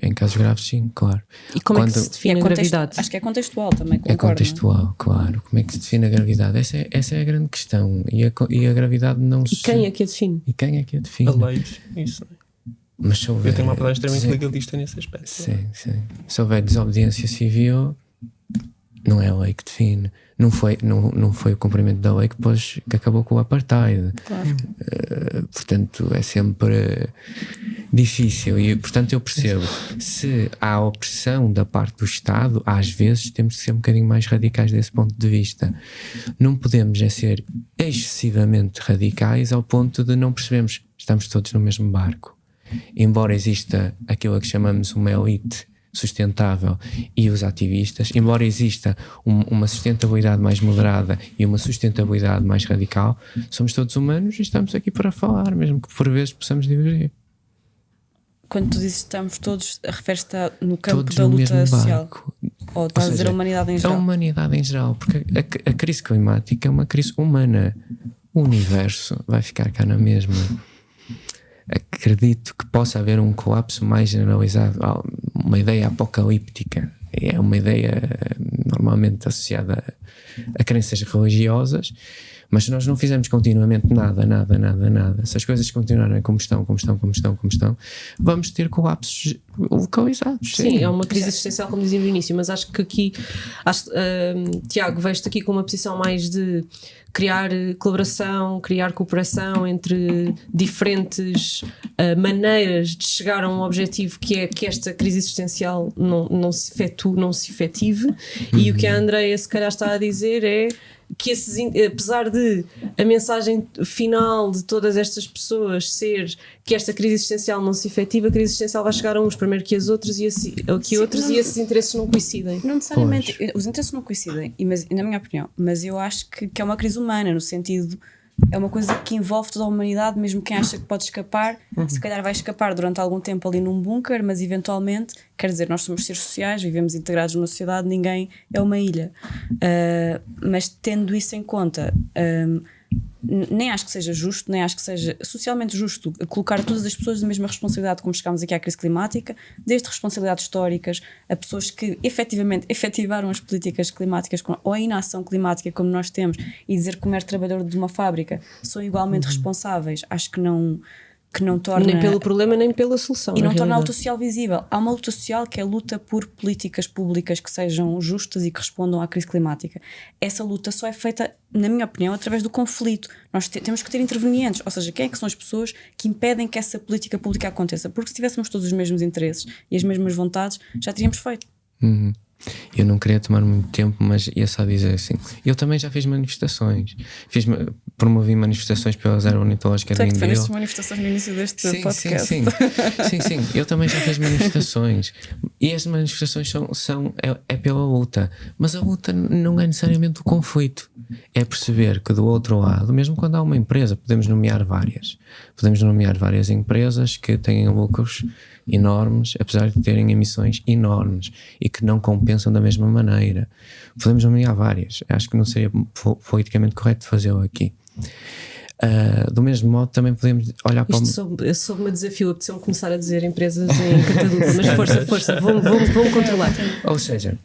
sim, claro. E como é que se define a gravidade? Acho que é contextual também, concordo. É contextual, claro. Como é que se define a gravidade? Essa é a grande questão. E a gravidade não se... Quem é que a define? E quem é que a define? A lei define isso. Mas se houver, eu tenho uma abordagem extremamente legalista nesse aspecto. Sim. Se houver desobediência civil, Não é a lei que define. Não foi o cumprimento da lei que acabou com o apartheid. Claro. Portanto, é sempre difícil. E, portanto, eu percebo. Se há opressão da parte do Estado, às vezes temos que ser um bocadinho mais radicais desse ponto de vista. Não podemos ser excessivamente radicais ao ponto de não percebermos estamos todos no mesmo barco. Embora exista aquilo a que chamamos uma elite sustentável e os ativistas, embora exista uma sustentabilidade mais moderada e uma sustentabilidade mais radical, somos todos humanos e estamos aqui para falar, mesmo que por vezes possamos divergir. Quando tu dizes estamos todos, referes-te no campo Todos da no luta mesmo social? barco. Ou estás a dizer a humanidade em geral? A humanidade em geral, porque a crise climática é uma crise humana. O universo vai ficar cá na mesma. Acredito que possa haver um colapso mais generalizado, uma ideia apocalíptica. É uma ideia normalmente associada a crenças religiosas, mas se nós não fizermos continuamente nada, se as coisas continuarem como estão, vamos ter colapsos localizados. Sim, é uma crise existencial, como dizíamos no início, mas acho que aqui, Tiago, vejo-te aqui com uma posição mais de criar colaboração, criar cooperação entre diferentes maneiras de chegar a um objetivo, que é que esta crise existencial não se efetive. E o que a Andreia se calhar está a dizer é que apesar de a mensagem final de todas estas pessoas ser que esta crise existencial não se efetiva, a crise existencial vai chegar a uns primeiro que as outras e esses interesses não coincidem. Não necessariamente, os interesses não coincidem, mas, na minha opinião, mas eu acho que é uma crise humana, no sentido, é uma coisa que envolve toda a humanidade, mesmo quem acha que pode escapar, se calhar vai escapar durante algum tempo ali num bunker, mas eventualmente, quer dizer, nós somos seres sociais, vivemos integrados numa sociedade, ninguém é uma ilha. Mas tendo isso em conta, nem acho que seja justo, nem acho que seja socialmente justo colocar todas as pessoas na mesma responsabilidade, como chegámos aqui à crise climática, desde responsabilidades históricas a pessoas que efetivamente efetivaram as políticas climáticas ou a inação climática como nós temos, e dizer que como trabalhador de uma fábrica são igualmente responsáveis, acho que não torna... Nem pelo problema, nem pela solução. E não torna a luta social visível. Há uma luta social que é a luta por políticas públicas que sejam justas e que respondam à crise climática. Essa luta só é feita, na minha opinião, através do conflito. Nós temos que ter intervenientes, ou seja, quem é que são as pessoas que impedem que essa política pública aconteça? Porque se tivéssemos todos os mesmos interesses e as mesmas vontades, já teríamos feito. Eu não queria tomar muito tempo, mas ia só dizer assim: eu também já fiz manifestações, promovi manifestações pela Reserva Ornitológica de Mindelo. Tu é que defendeste manifestações no início deste podcast. Sim, eu também já fiz manifestações, e as manifestações é pela luta, mas a luta não é necessariamente o conflito, é perceber que do outro lado, mesmo quando há uma empresa, podemos nomear várias empresas que têm lucros enormes, apesar de terem emissões enormes e que não compensam da mesma maneira. Podemos nomear várias. Acho que não seria politicamente correto fazê-lo aqui. Do mesmo modo, também podemos olhar para Isto sob meu desafio, apeteceu começar a dizer empresas em catadura, mas força, vamos controlar. Ou seja,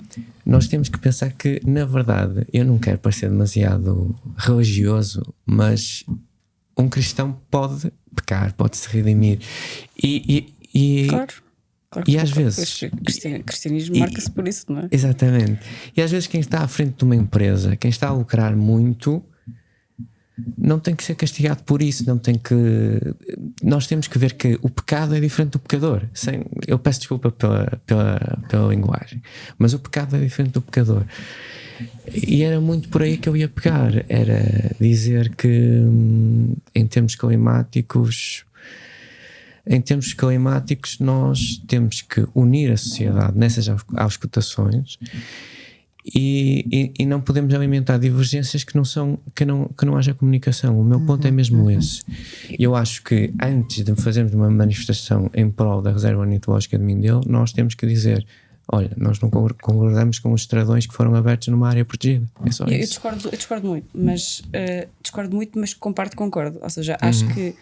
nós temos que pensar que, na verdade, eu não quero parecer demasiado religioso, mas um cristão pode pecar, pode se redimir. Claro e às vezes cristianismo marca-se por isso, não é? Exatamente. E às vezes quem está à frente de uma empresa, quem está a lucrar muito, não tem que ser castigado por isso. Nós temos que ver que o pecado é diferente do pecador. Eu peço desculpa pela linguagem, mas o pecado é diferente do pecador. E era muito por aí que eu ia pegar, era dizer que em termos climáticos nós temos que unir a sociedade nessas auscultações e não podemos alimentar divergências que não haja comunicação. O meu ponto é mesmo esse. Eu acho que antes de fazermos uma manifestação em prol da Reserva Ornitológica de Mindelo, nós temos que dizer: olha, nós não concordamos com os estradões que foram abertos numa área protegida. É só isso. Eu discordo muito, mas concordo. Ou seja, acho que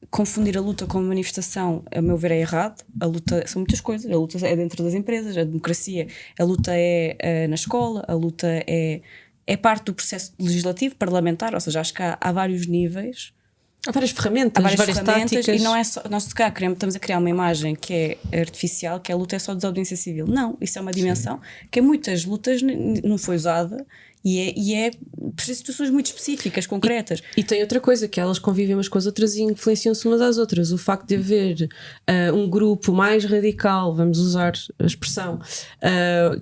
confundir a luta com a manifestação, a meu ver, é errado. A luta são muitas coisas. A luta é dentro das empresas, a democracia, a luta é na escola, a luta é parte do processo legislativo, parlamentar. Ou seja, acho que há vários níveis Há várias ferramentas, há várias ferramentas táticas. e não é só. Nós se calhar estamos a criar uma imagem que é artificial, que a luta é só desobediência civil. Não, isso é uma dimensão que em muitas lutas não foi usada e é por situações muito específicas, concretas. E tem outra coisa, que elas convivem umas com as outras e influenciam-se umas às outras. O facto de haver um grupo mais radical, vamos usar a expressão,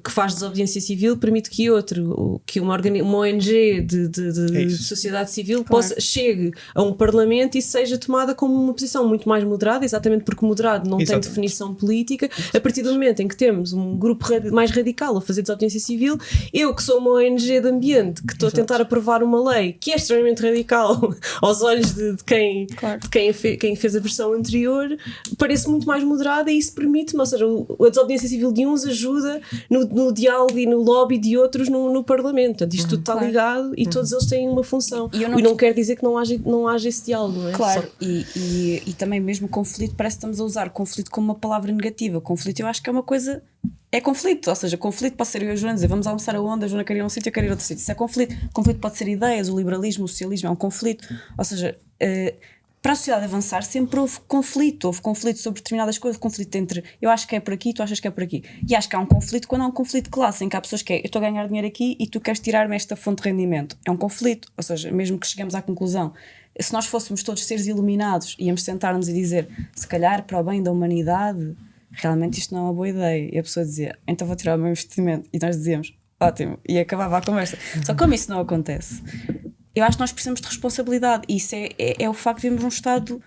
que faz desobediência civil, permite que outro, que uma ONG de sociedade civil chegue a um parlamento e seja tomada como uma posição muito mais moderada, exatamente porque moderado não tem definição política. A partir do momento em que temos um grupo mais radical a fazer desobediência civil, eu que sou uma ONG de ambiente, que estou a tentar aprovar uma lei que é extremamente radical aos olhos de quem fez a versão anterior, parece muito mais moderada e isso permite-me, ou seja, a desobediência civil de uns ajuda no diálogo e no lobby de outros no Parlamento. Portanto, isto tudo está ligado e todos eles têm uma função. E não quer dizer que não haja esse diálogo, não é? Claro, e também mesmo conflito, parece que estamos a usar conflito como uma palavra negativa. Conflito eu acho que é uma coisa... É conflito, ou seja, conflito pode ser eu e a Joana dizer vamos almoçar aonde, a Joana quer ir a um sítio, eu quero ir a outro sítio. Isso é conflito. Conflito pode ser ideias, o liberalismo, o socialismo é um conflito. Ou seja, para a sociedade avançar sempre houve conflito sobre determinadas coisas, conflito entre eu acho que é por aqui, tu achas que é por aqui. E acho que há um conflito quando há um conflito de classe, em que há pessoas que eu estou a ganhar dinheiro aqui e tu queres tirar-me esta fonte de rendimento. É um conflito, ou seja, mesmo que cheguemos à conclusão, se nós fôssemos todos seres iluminados, íamos sentar-nos e dizer, se calhar para o bem da humanidade... realmente isto não é uma boa ideia. E a pessoa dizia, então vou tirar o meu investimento. E nós dizíamos, ótimo, e acabava a conversa. Só que como isso não acontece, eu acho que nós precisamos de responsabilidade. E isso é o facto de vivermos num Estado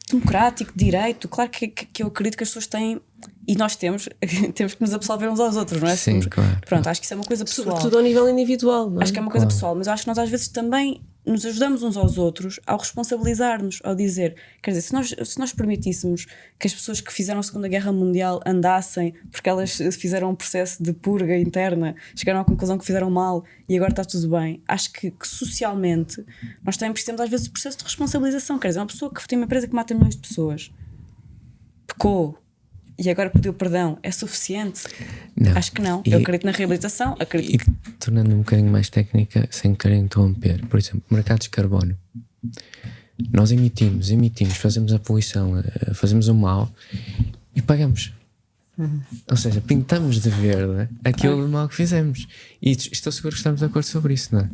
democrático, de direito. Claro que eu acredito que as pessoas têm, e nós temos que nos absolver uns aos outros, não é? Sim, claro. Pronto, acho que isso é uma coisa pessoal. Sobretudo ao nível individual, não é? Acho que é uma coisa pessoal, mas eu acho que nós às vezes também nos ajudamos uns aos outros ao responsabilizar-nos, ao dizer, quer dizer, se nós permitíssemos que as pessoas que fizeram a Segunda Guerra Mundial andassem porque elas fizeram um processo de purga interna, chegaram à conclusão que fizeram mal e agora está tudo bem, acho que socialmente nós também precisamos às vezes de processo de responsabilização. Quer dizer, uma pessoa que tem uma empresa que mata milhões de pessoas, pecou e agora pediu perdão, é suficiente? Não. Acho que não. Eu acredito na reabilitação, acredito. E tornando um bocadinho mais técnica, sem querer interromper, por exemplo, mercados de carbono. Nós emitimos, fazemos a poluição, fazemos o mal e pagamos. Ou seja, pintamos de verde aquilo de mal que fizemos. E estou seguro que estamos de acordo sobre isso, não é?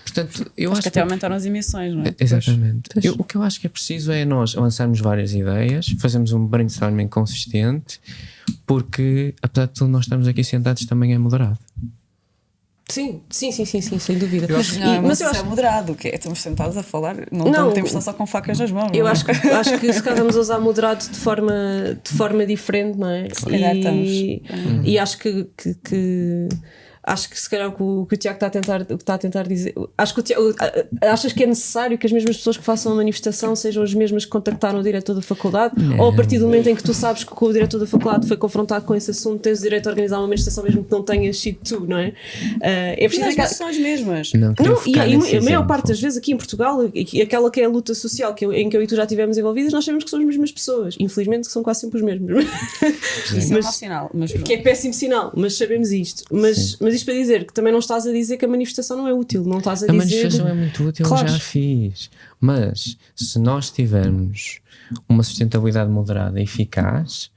Portanto, eu acho que até aumentaram as emissões, não é? Exatamente. O que eu acho que é preciso é nós avançarmos várias ideias, fazermos um brainstorming consistente, porque apesar de tudo nós estamos aqui sentados também é moderado. Sim, sem dúvida. Mas eu acho que é moderado, que estamos sentados a falar, não temos só com facas nas mãos. Eu acho que se calhar estamos a usar moderado de forma diferente, não é? E acho que se calhar o que o Tiago está a tentar dizer, acho que o Tiago, achas que é necessário que as mesmas pessoas que façam a manifestação sejam as mesmas que contactaram o diretor da faculdade? Não. Ou a partir do momento em que tu sabes que o diretor da faculdade foi confrontado com esse assunto, tens o direito a organizar uma manifestação mesmo que não tenhas sido tu, não é? É preciso que são as mesmas. E a maior parte das vezes aqui em Portugal, aquela que é a luta social em que eu e tu já estivemos envolvidas, nós sabemos que são as mesmas pessoas. Infelizmente que são quase sempre os mesmos. Isso é um mau sinal. Que é péssimo sinal, mas sabemos isto. Mas isto para dizer que também não estás a dizer que a manifestação não é útil, não estás a dizer... A manifestação é muito útil, claro. Já fiz. Mas se nós tivermos uma sustentabilidade moderada e eficaz,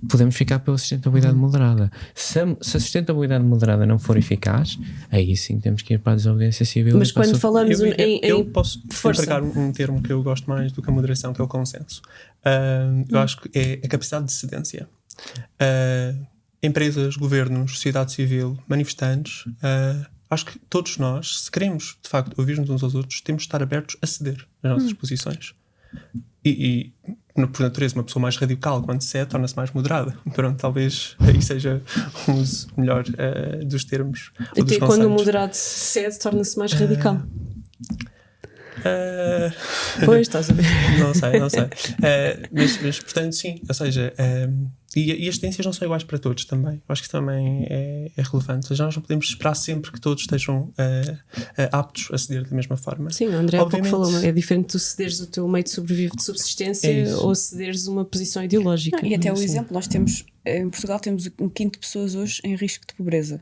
podemos ficar pela sustentabilidade moderada. Se a sustentabilidade moderada não for eficaz, aí sim temos que ir para a desobediência civil. Mas quando falamos eu posso empregar um termo que eu gosto mais do que a moderação, que é o consenso. Eu acho que é a capacidade de cedência. Empresas, governos, sociedade civil, manifestantes, acho que todos nós, se queremos de facto ouvir-nos uns aos outros, temos de estar abertos a ceder as nossas posições. E por natureza, uma pessoa mais radical, quando cede, torna-se mais moderada. Pronto, talvez aí seja um uso melhor dos termos. Até quando o moderado cede, torna-se mais radical. Pois, estás a ver? Não sei. Mas portanto, sim, ou seja, e as tendências não são iguais para todos também. Eu acho que isso também é relevante. Ou seja, nós não podemos esperar sempre que todos estejam aptos a ceder da mesma forma. Sim, o André há pouco falou, é diferente tu cederes o teu meio de subsistência ou cederes uma posição ideológica. Não, e até o exemplo, nós temos, em Portugal temos 1/5 de pessoas hoje em risco de pobreza.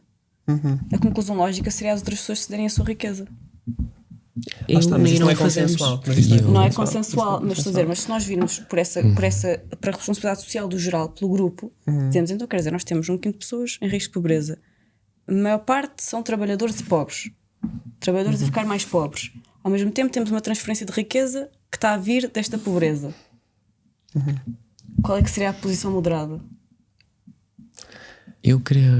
A conclusão lógica seria as outras pessoas cederem a sua riqueza. Lá está, mas e isso não não é o fazemos. consensual. Mas isso Não é consensual, mas estou a dizer, mas se nós virmos para a responsabilidade social do geral, pelo grupo, dizemos, então quer dizer, nós temos 1/5 de pessoas em risco de pobreza. A maior parte são trabalhadores e pobres. Trabalhadores a ficar mais pobres. Ao mesmo tempo temos uma transferência de riqueza que está a vir desta pobreza. Qual é que seria a posição moderada? Eu queria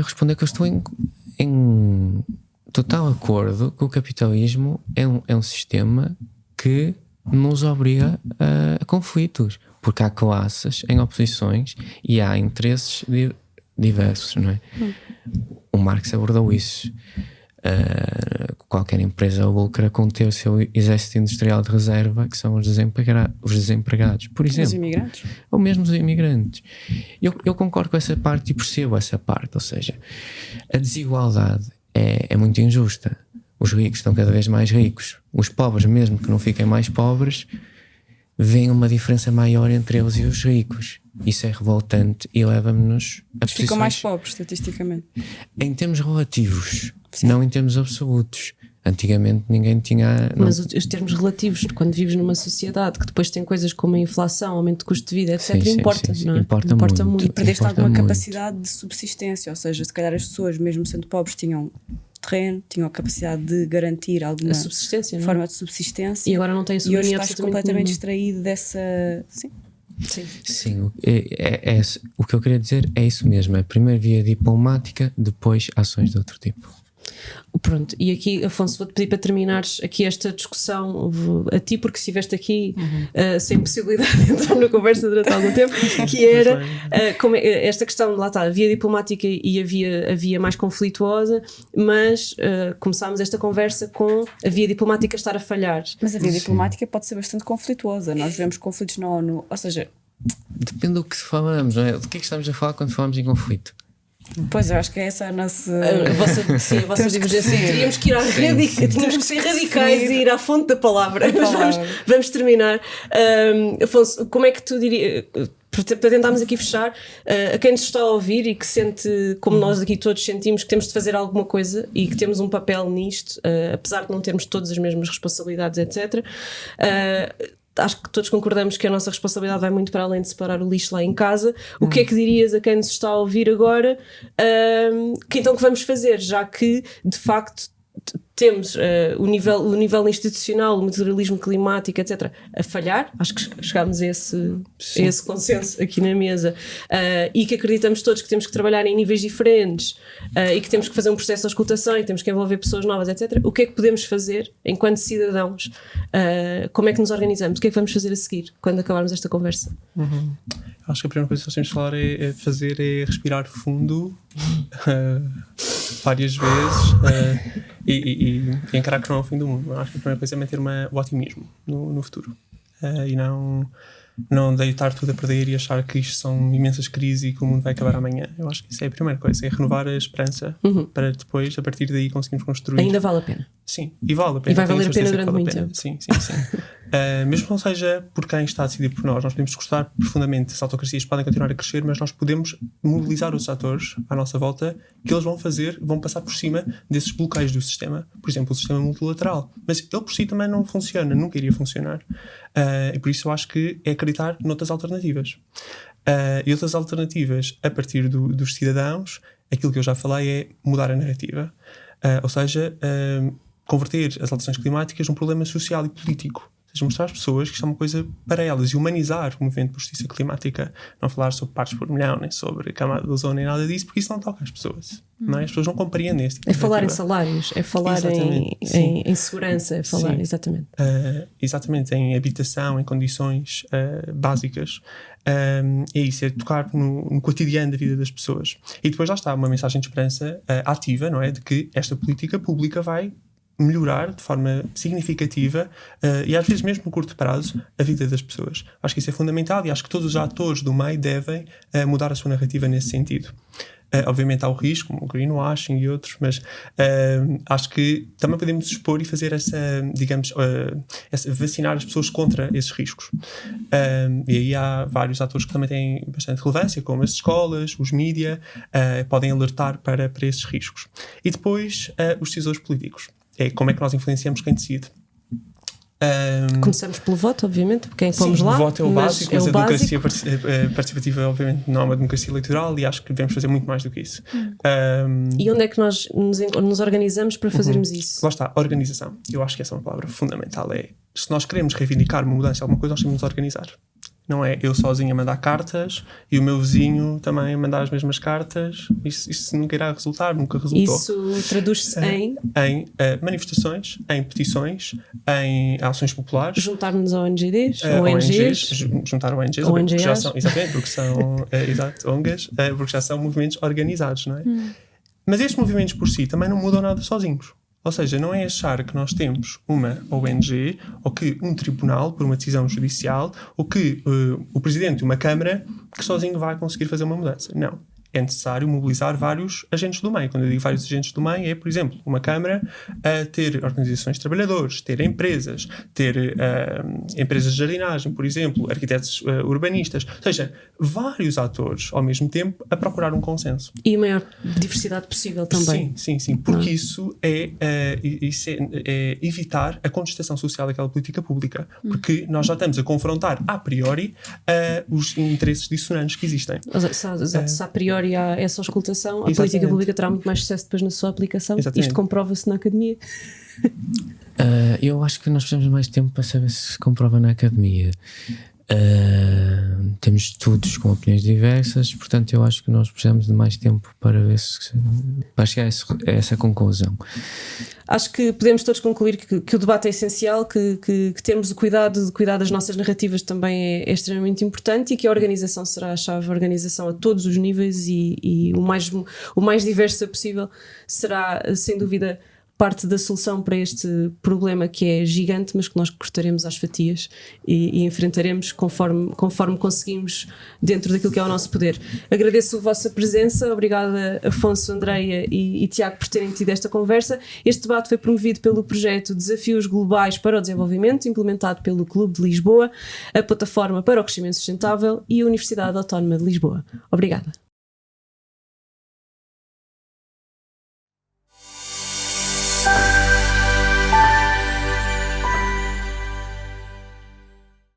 responder que eu estou em total acordo que o capitalismo é um sistema que nos obriga a conflitos, porque há classes em oposições e há interesses diversos, não é? O Marx abordou isso. Qualquer empresa lucra com ter o seu exército industrial de reserva, que são os desempregados, por exemplo. Os imigrantes? Ou mesmo os imigrantes. Eu concordo com essa parte e percebo essa parte, ou seja, a desigualdade é muito injusta. Os ricos estão cada vez mais ricos. Os pobres, mesmo que não fiquem mais pobres, veem uma diferença maior entre eles e os ricos. Isso é revoltante e leva-nos a posições... Ficam mais pobres, estatisticamente. Em termos relativos, não em termos absolutos. Antigamente ninguém tinha... Mas os termos relativos, quando vives numa sociedade que depois tem coisas como a inflação, aumento de custo de vida, etc., importa, não é? Importa muito. E perdeste alguma muito. capacidade de subsistência, ou seja, se calhar as pessoas, mesmo sendo pobres, tinham terreno, tinham a capacidade de garantir alguma A subsistência, não é? forma de subsistência. E agora não tem a E hoje soberania estás absolutamente completamente nenhuma. distraído dessa... Sim. Sim, o que eu queria dizer é isso mesmo. É primeiro via diplomática, depois ações de outro tipo. Pronto, e aqui, Afonso, vou-te pedir para terminares aqui esta discussão a ti, porque estiveste aqui sem possibilidade de entrar na conversa durante algum tempo, que era como esta questão, lá está, a via diplomática e a via mais conflituosa, mas começámos esta conversa com a via diplomática estar a falhar. Mas a via diplomática pode ser bastante conflituosa. Nós vemos conflitos na ONU, ou seja... Depende do que falamos, não é? Do que é que estamos a falar quando falamos em conflito? Pois, eu acho que é essa a nossa... A vossa divergência. Teríamos que ir tínhamos que ser radicais e ir à fonte da palavra. Mas vamos terminar. Afonso, como é que tu dirias, para tentarmos aqui fechar, a quem nos está a ouvir e que sente, como nós aqui todos sentimos, que temos de fazer alguma coisa e que temos um papel nisto, apesar de não termos todas as mesmas responsabilidades, etc., acho que todos concordamos que a nossa responsabilidade vai muito para além de separar o lixo lá em casa. O que é que dirias a quem nos está a ouvir agora? Que então que vamos fazer, já que de facto temos o nível institucional, o materialismo climático, etc., a falhar? Acho que chegámos a esse consenso aqui na mesa, e que acreditamos todos que temos que trabalhar em níveis diferentes, e que temos que fazer um processo de auscultação e que temos que envolver pessoas novas, etc. O que é que podemos fazer enquanto cidadãos? Como é que nos organizamos? O que é que vamos fazer a seguir quando acabarmos esta conversa? Acho que a primeira coisa que nós temos de falar é respirar fundo várias vezes e encarar que não é o fim do mundo. Acho que a primeira coisa é manter o otimismo no futuro, e não deitar tudo a perder e achar que isto são imensas crises e que o mundo vai acabar amanhã. Eu acho que isso é a primeira coisa, é renovar a esperança para depois, a partir daí, conseguirmos construir. Ainda vale a pena. Sim, e vale a pena. E vai valer a pena vale durante muito tempo. Sim. Mesmo que não seja por quem está a decidir por nós podemos discordar profundamente. As autocracias podem continuar a crescer, mas nós podemos mobilizar os atores à nossa volta, que eles vão passar por cima desses bloqueios do sistema. Por exemplo, o sistema multilateral. Mas ele por si também não funciona, nunca iria funcionar. E por isso eu acho que é acreditar noutras alternativas. E outras alternativas, a partir dos cidadãos, aquilo que eu já falei é mudar a narrativa. Ou seja, converter as alterações climáticas num problema social e político. Ou seja, mostrar às pessoas que isto é uma coisa para elas e humanizar o movimento por justiça climática. Não falar sobre partes por milhão, nem sobre camada de ozono, nem nada disso, porque isso não toca às pessoas. Não é? As pessoas não compreendem este tipo É de falar em narrativa. salários, é falar em segurança, é falar, Sim. exatamente. Exatamente, em habitação, em condições básicas. É isso, é tocar no cotidiano da vida das pessoas. E depois lá está uma mensagem de esperança ativa, não é? De que esta política pública vai melhorar de forma significativa e às vezes mesmo no curto prazo a vida das pessoas. Acho que isso é fundamental e acho que todos os atores do meio devem mudar a sua narrativa nesse sentido. Obviamente há o risco, como o greenwashing e outros, mas acho que também podemos expor e fazer vacinar as pessoas contra esses riscos. E aí há vários atores que também têm bastante relevância, como as escolas, os mídia, podem alertar para esses riscos. E depois os decisores políticos. é como é que nós influenciamos quem decide. Começamos pelo voto, obviamente, quem fomos Sim, lá. o voto é o básico, mas a democracia básico. participativa, obviamente, não é uma democracia eleitoral e acho que devemos fazer muito mais do que isso. E onde é que nós nos organizamos para fazermos isso? Lá está, organização. Eu acho que essa é uma palavra fundamental. Se nós queremos reivindicar uma mudança em alguma coisa, nós temos de nos organizar. Não é eu sozinho a mandar cartas e o meu vizinho também a mandar as mesmas cartas. Isso nunca irá resultar, nunca resultou. Isso traduz-se em manifestações, em petições, em ações populares. juntar-nos a ONGs, juntar ONGs, porque já são, exatamente, porque são ONGs, porque já são movimentos organizados, não é? Mas estes movimentos por si também não mudam nada sozinhos. Ou seja, não é achar que nós temos uma ONG ou que um tribunal, por uma decisão judicial, ou que o presidente de uma Câmara que sozinho vai conseguir fazer uma mudança. Não. É necessário mobilizar vários agentes do meio. Quando eu digo vários agentes do meio, é, por exemplo, uma Câmara a ter organizações de trabalhadores, ter empresas, ter empresas de jardinagem, por exemplo, arquitetos urbanistas. Ou seja, vários atores ao mesmo tempo a procurar um consenso. E a maior diversidade possível também. Sim, porque isso é evitar a contestação social daquela política pública. Porque nós já estamos a confrontar a priori os interesses dissonantes que existem. Se a priori há essa auscultação, a Exatamente. política pública terá muito mais sucesso depois na sua aplicação. Exatamente. Isto comprova-se na academia. Eu acho que nós precisamos de mais tempo para saber se se comprova na academia. Temos estudos com opiniões diversas, portanto eu acho que nós precisamos de mais tempo para ver para chegar a essa conclusão. Acho que podemos todos concluir que o debate é essencial, que termos o cuidado de cuidar das nossas narrativas também é extremamente importante, e que a organização será a chave. A organização a todos os níveis e o mais diversa possível será, sem dúvida, parte da solução para este problema que é gigante, mas que nós cortaremos às fatias e enfrentaremos conforme conseguimos, dentro daquilo que é o nosso poder. Agradeço a vossa presença, obrigada Afonso, Andreia e Tiago por terem tido esta conversa. Este debate foi promovido pelo projeto Desafios Globais para o Desenvolvimento, implementado pelo Clube de Lisboa, a Plataforma para o Crescimento Sustentável e a Universidade Autónoma de Lisboa. Obrigada.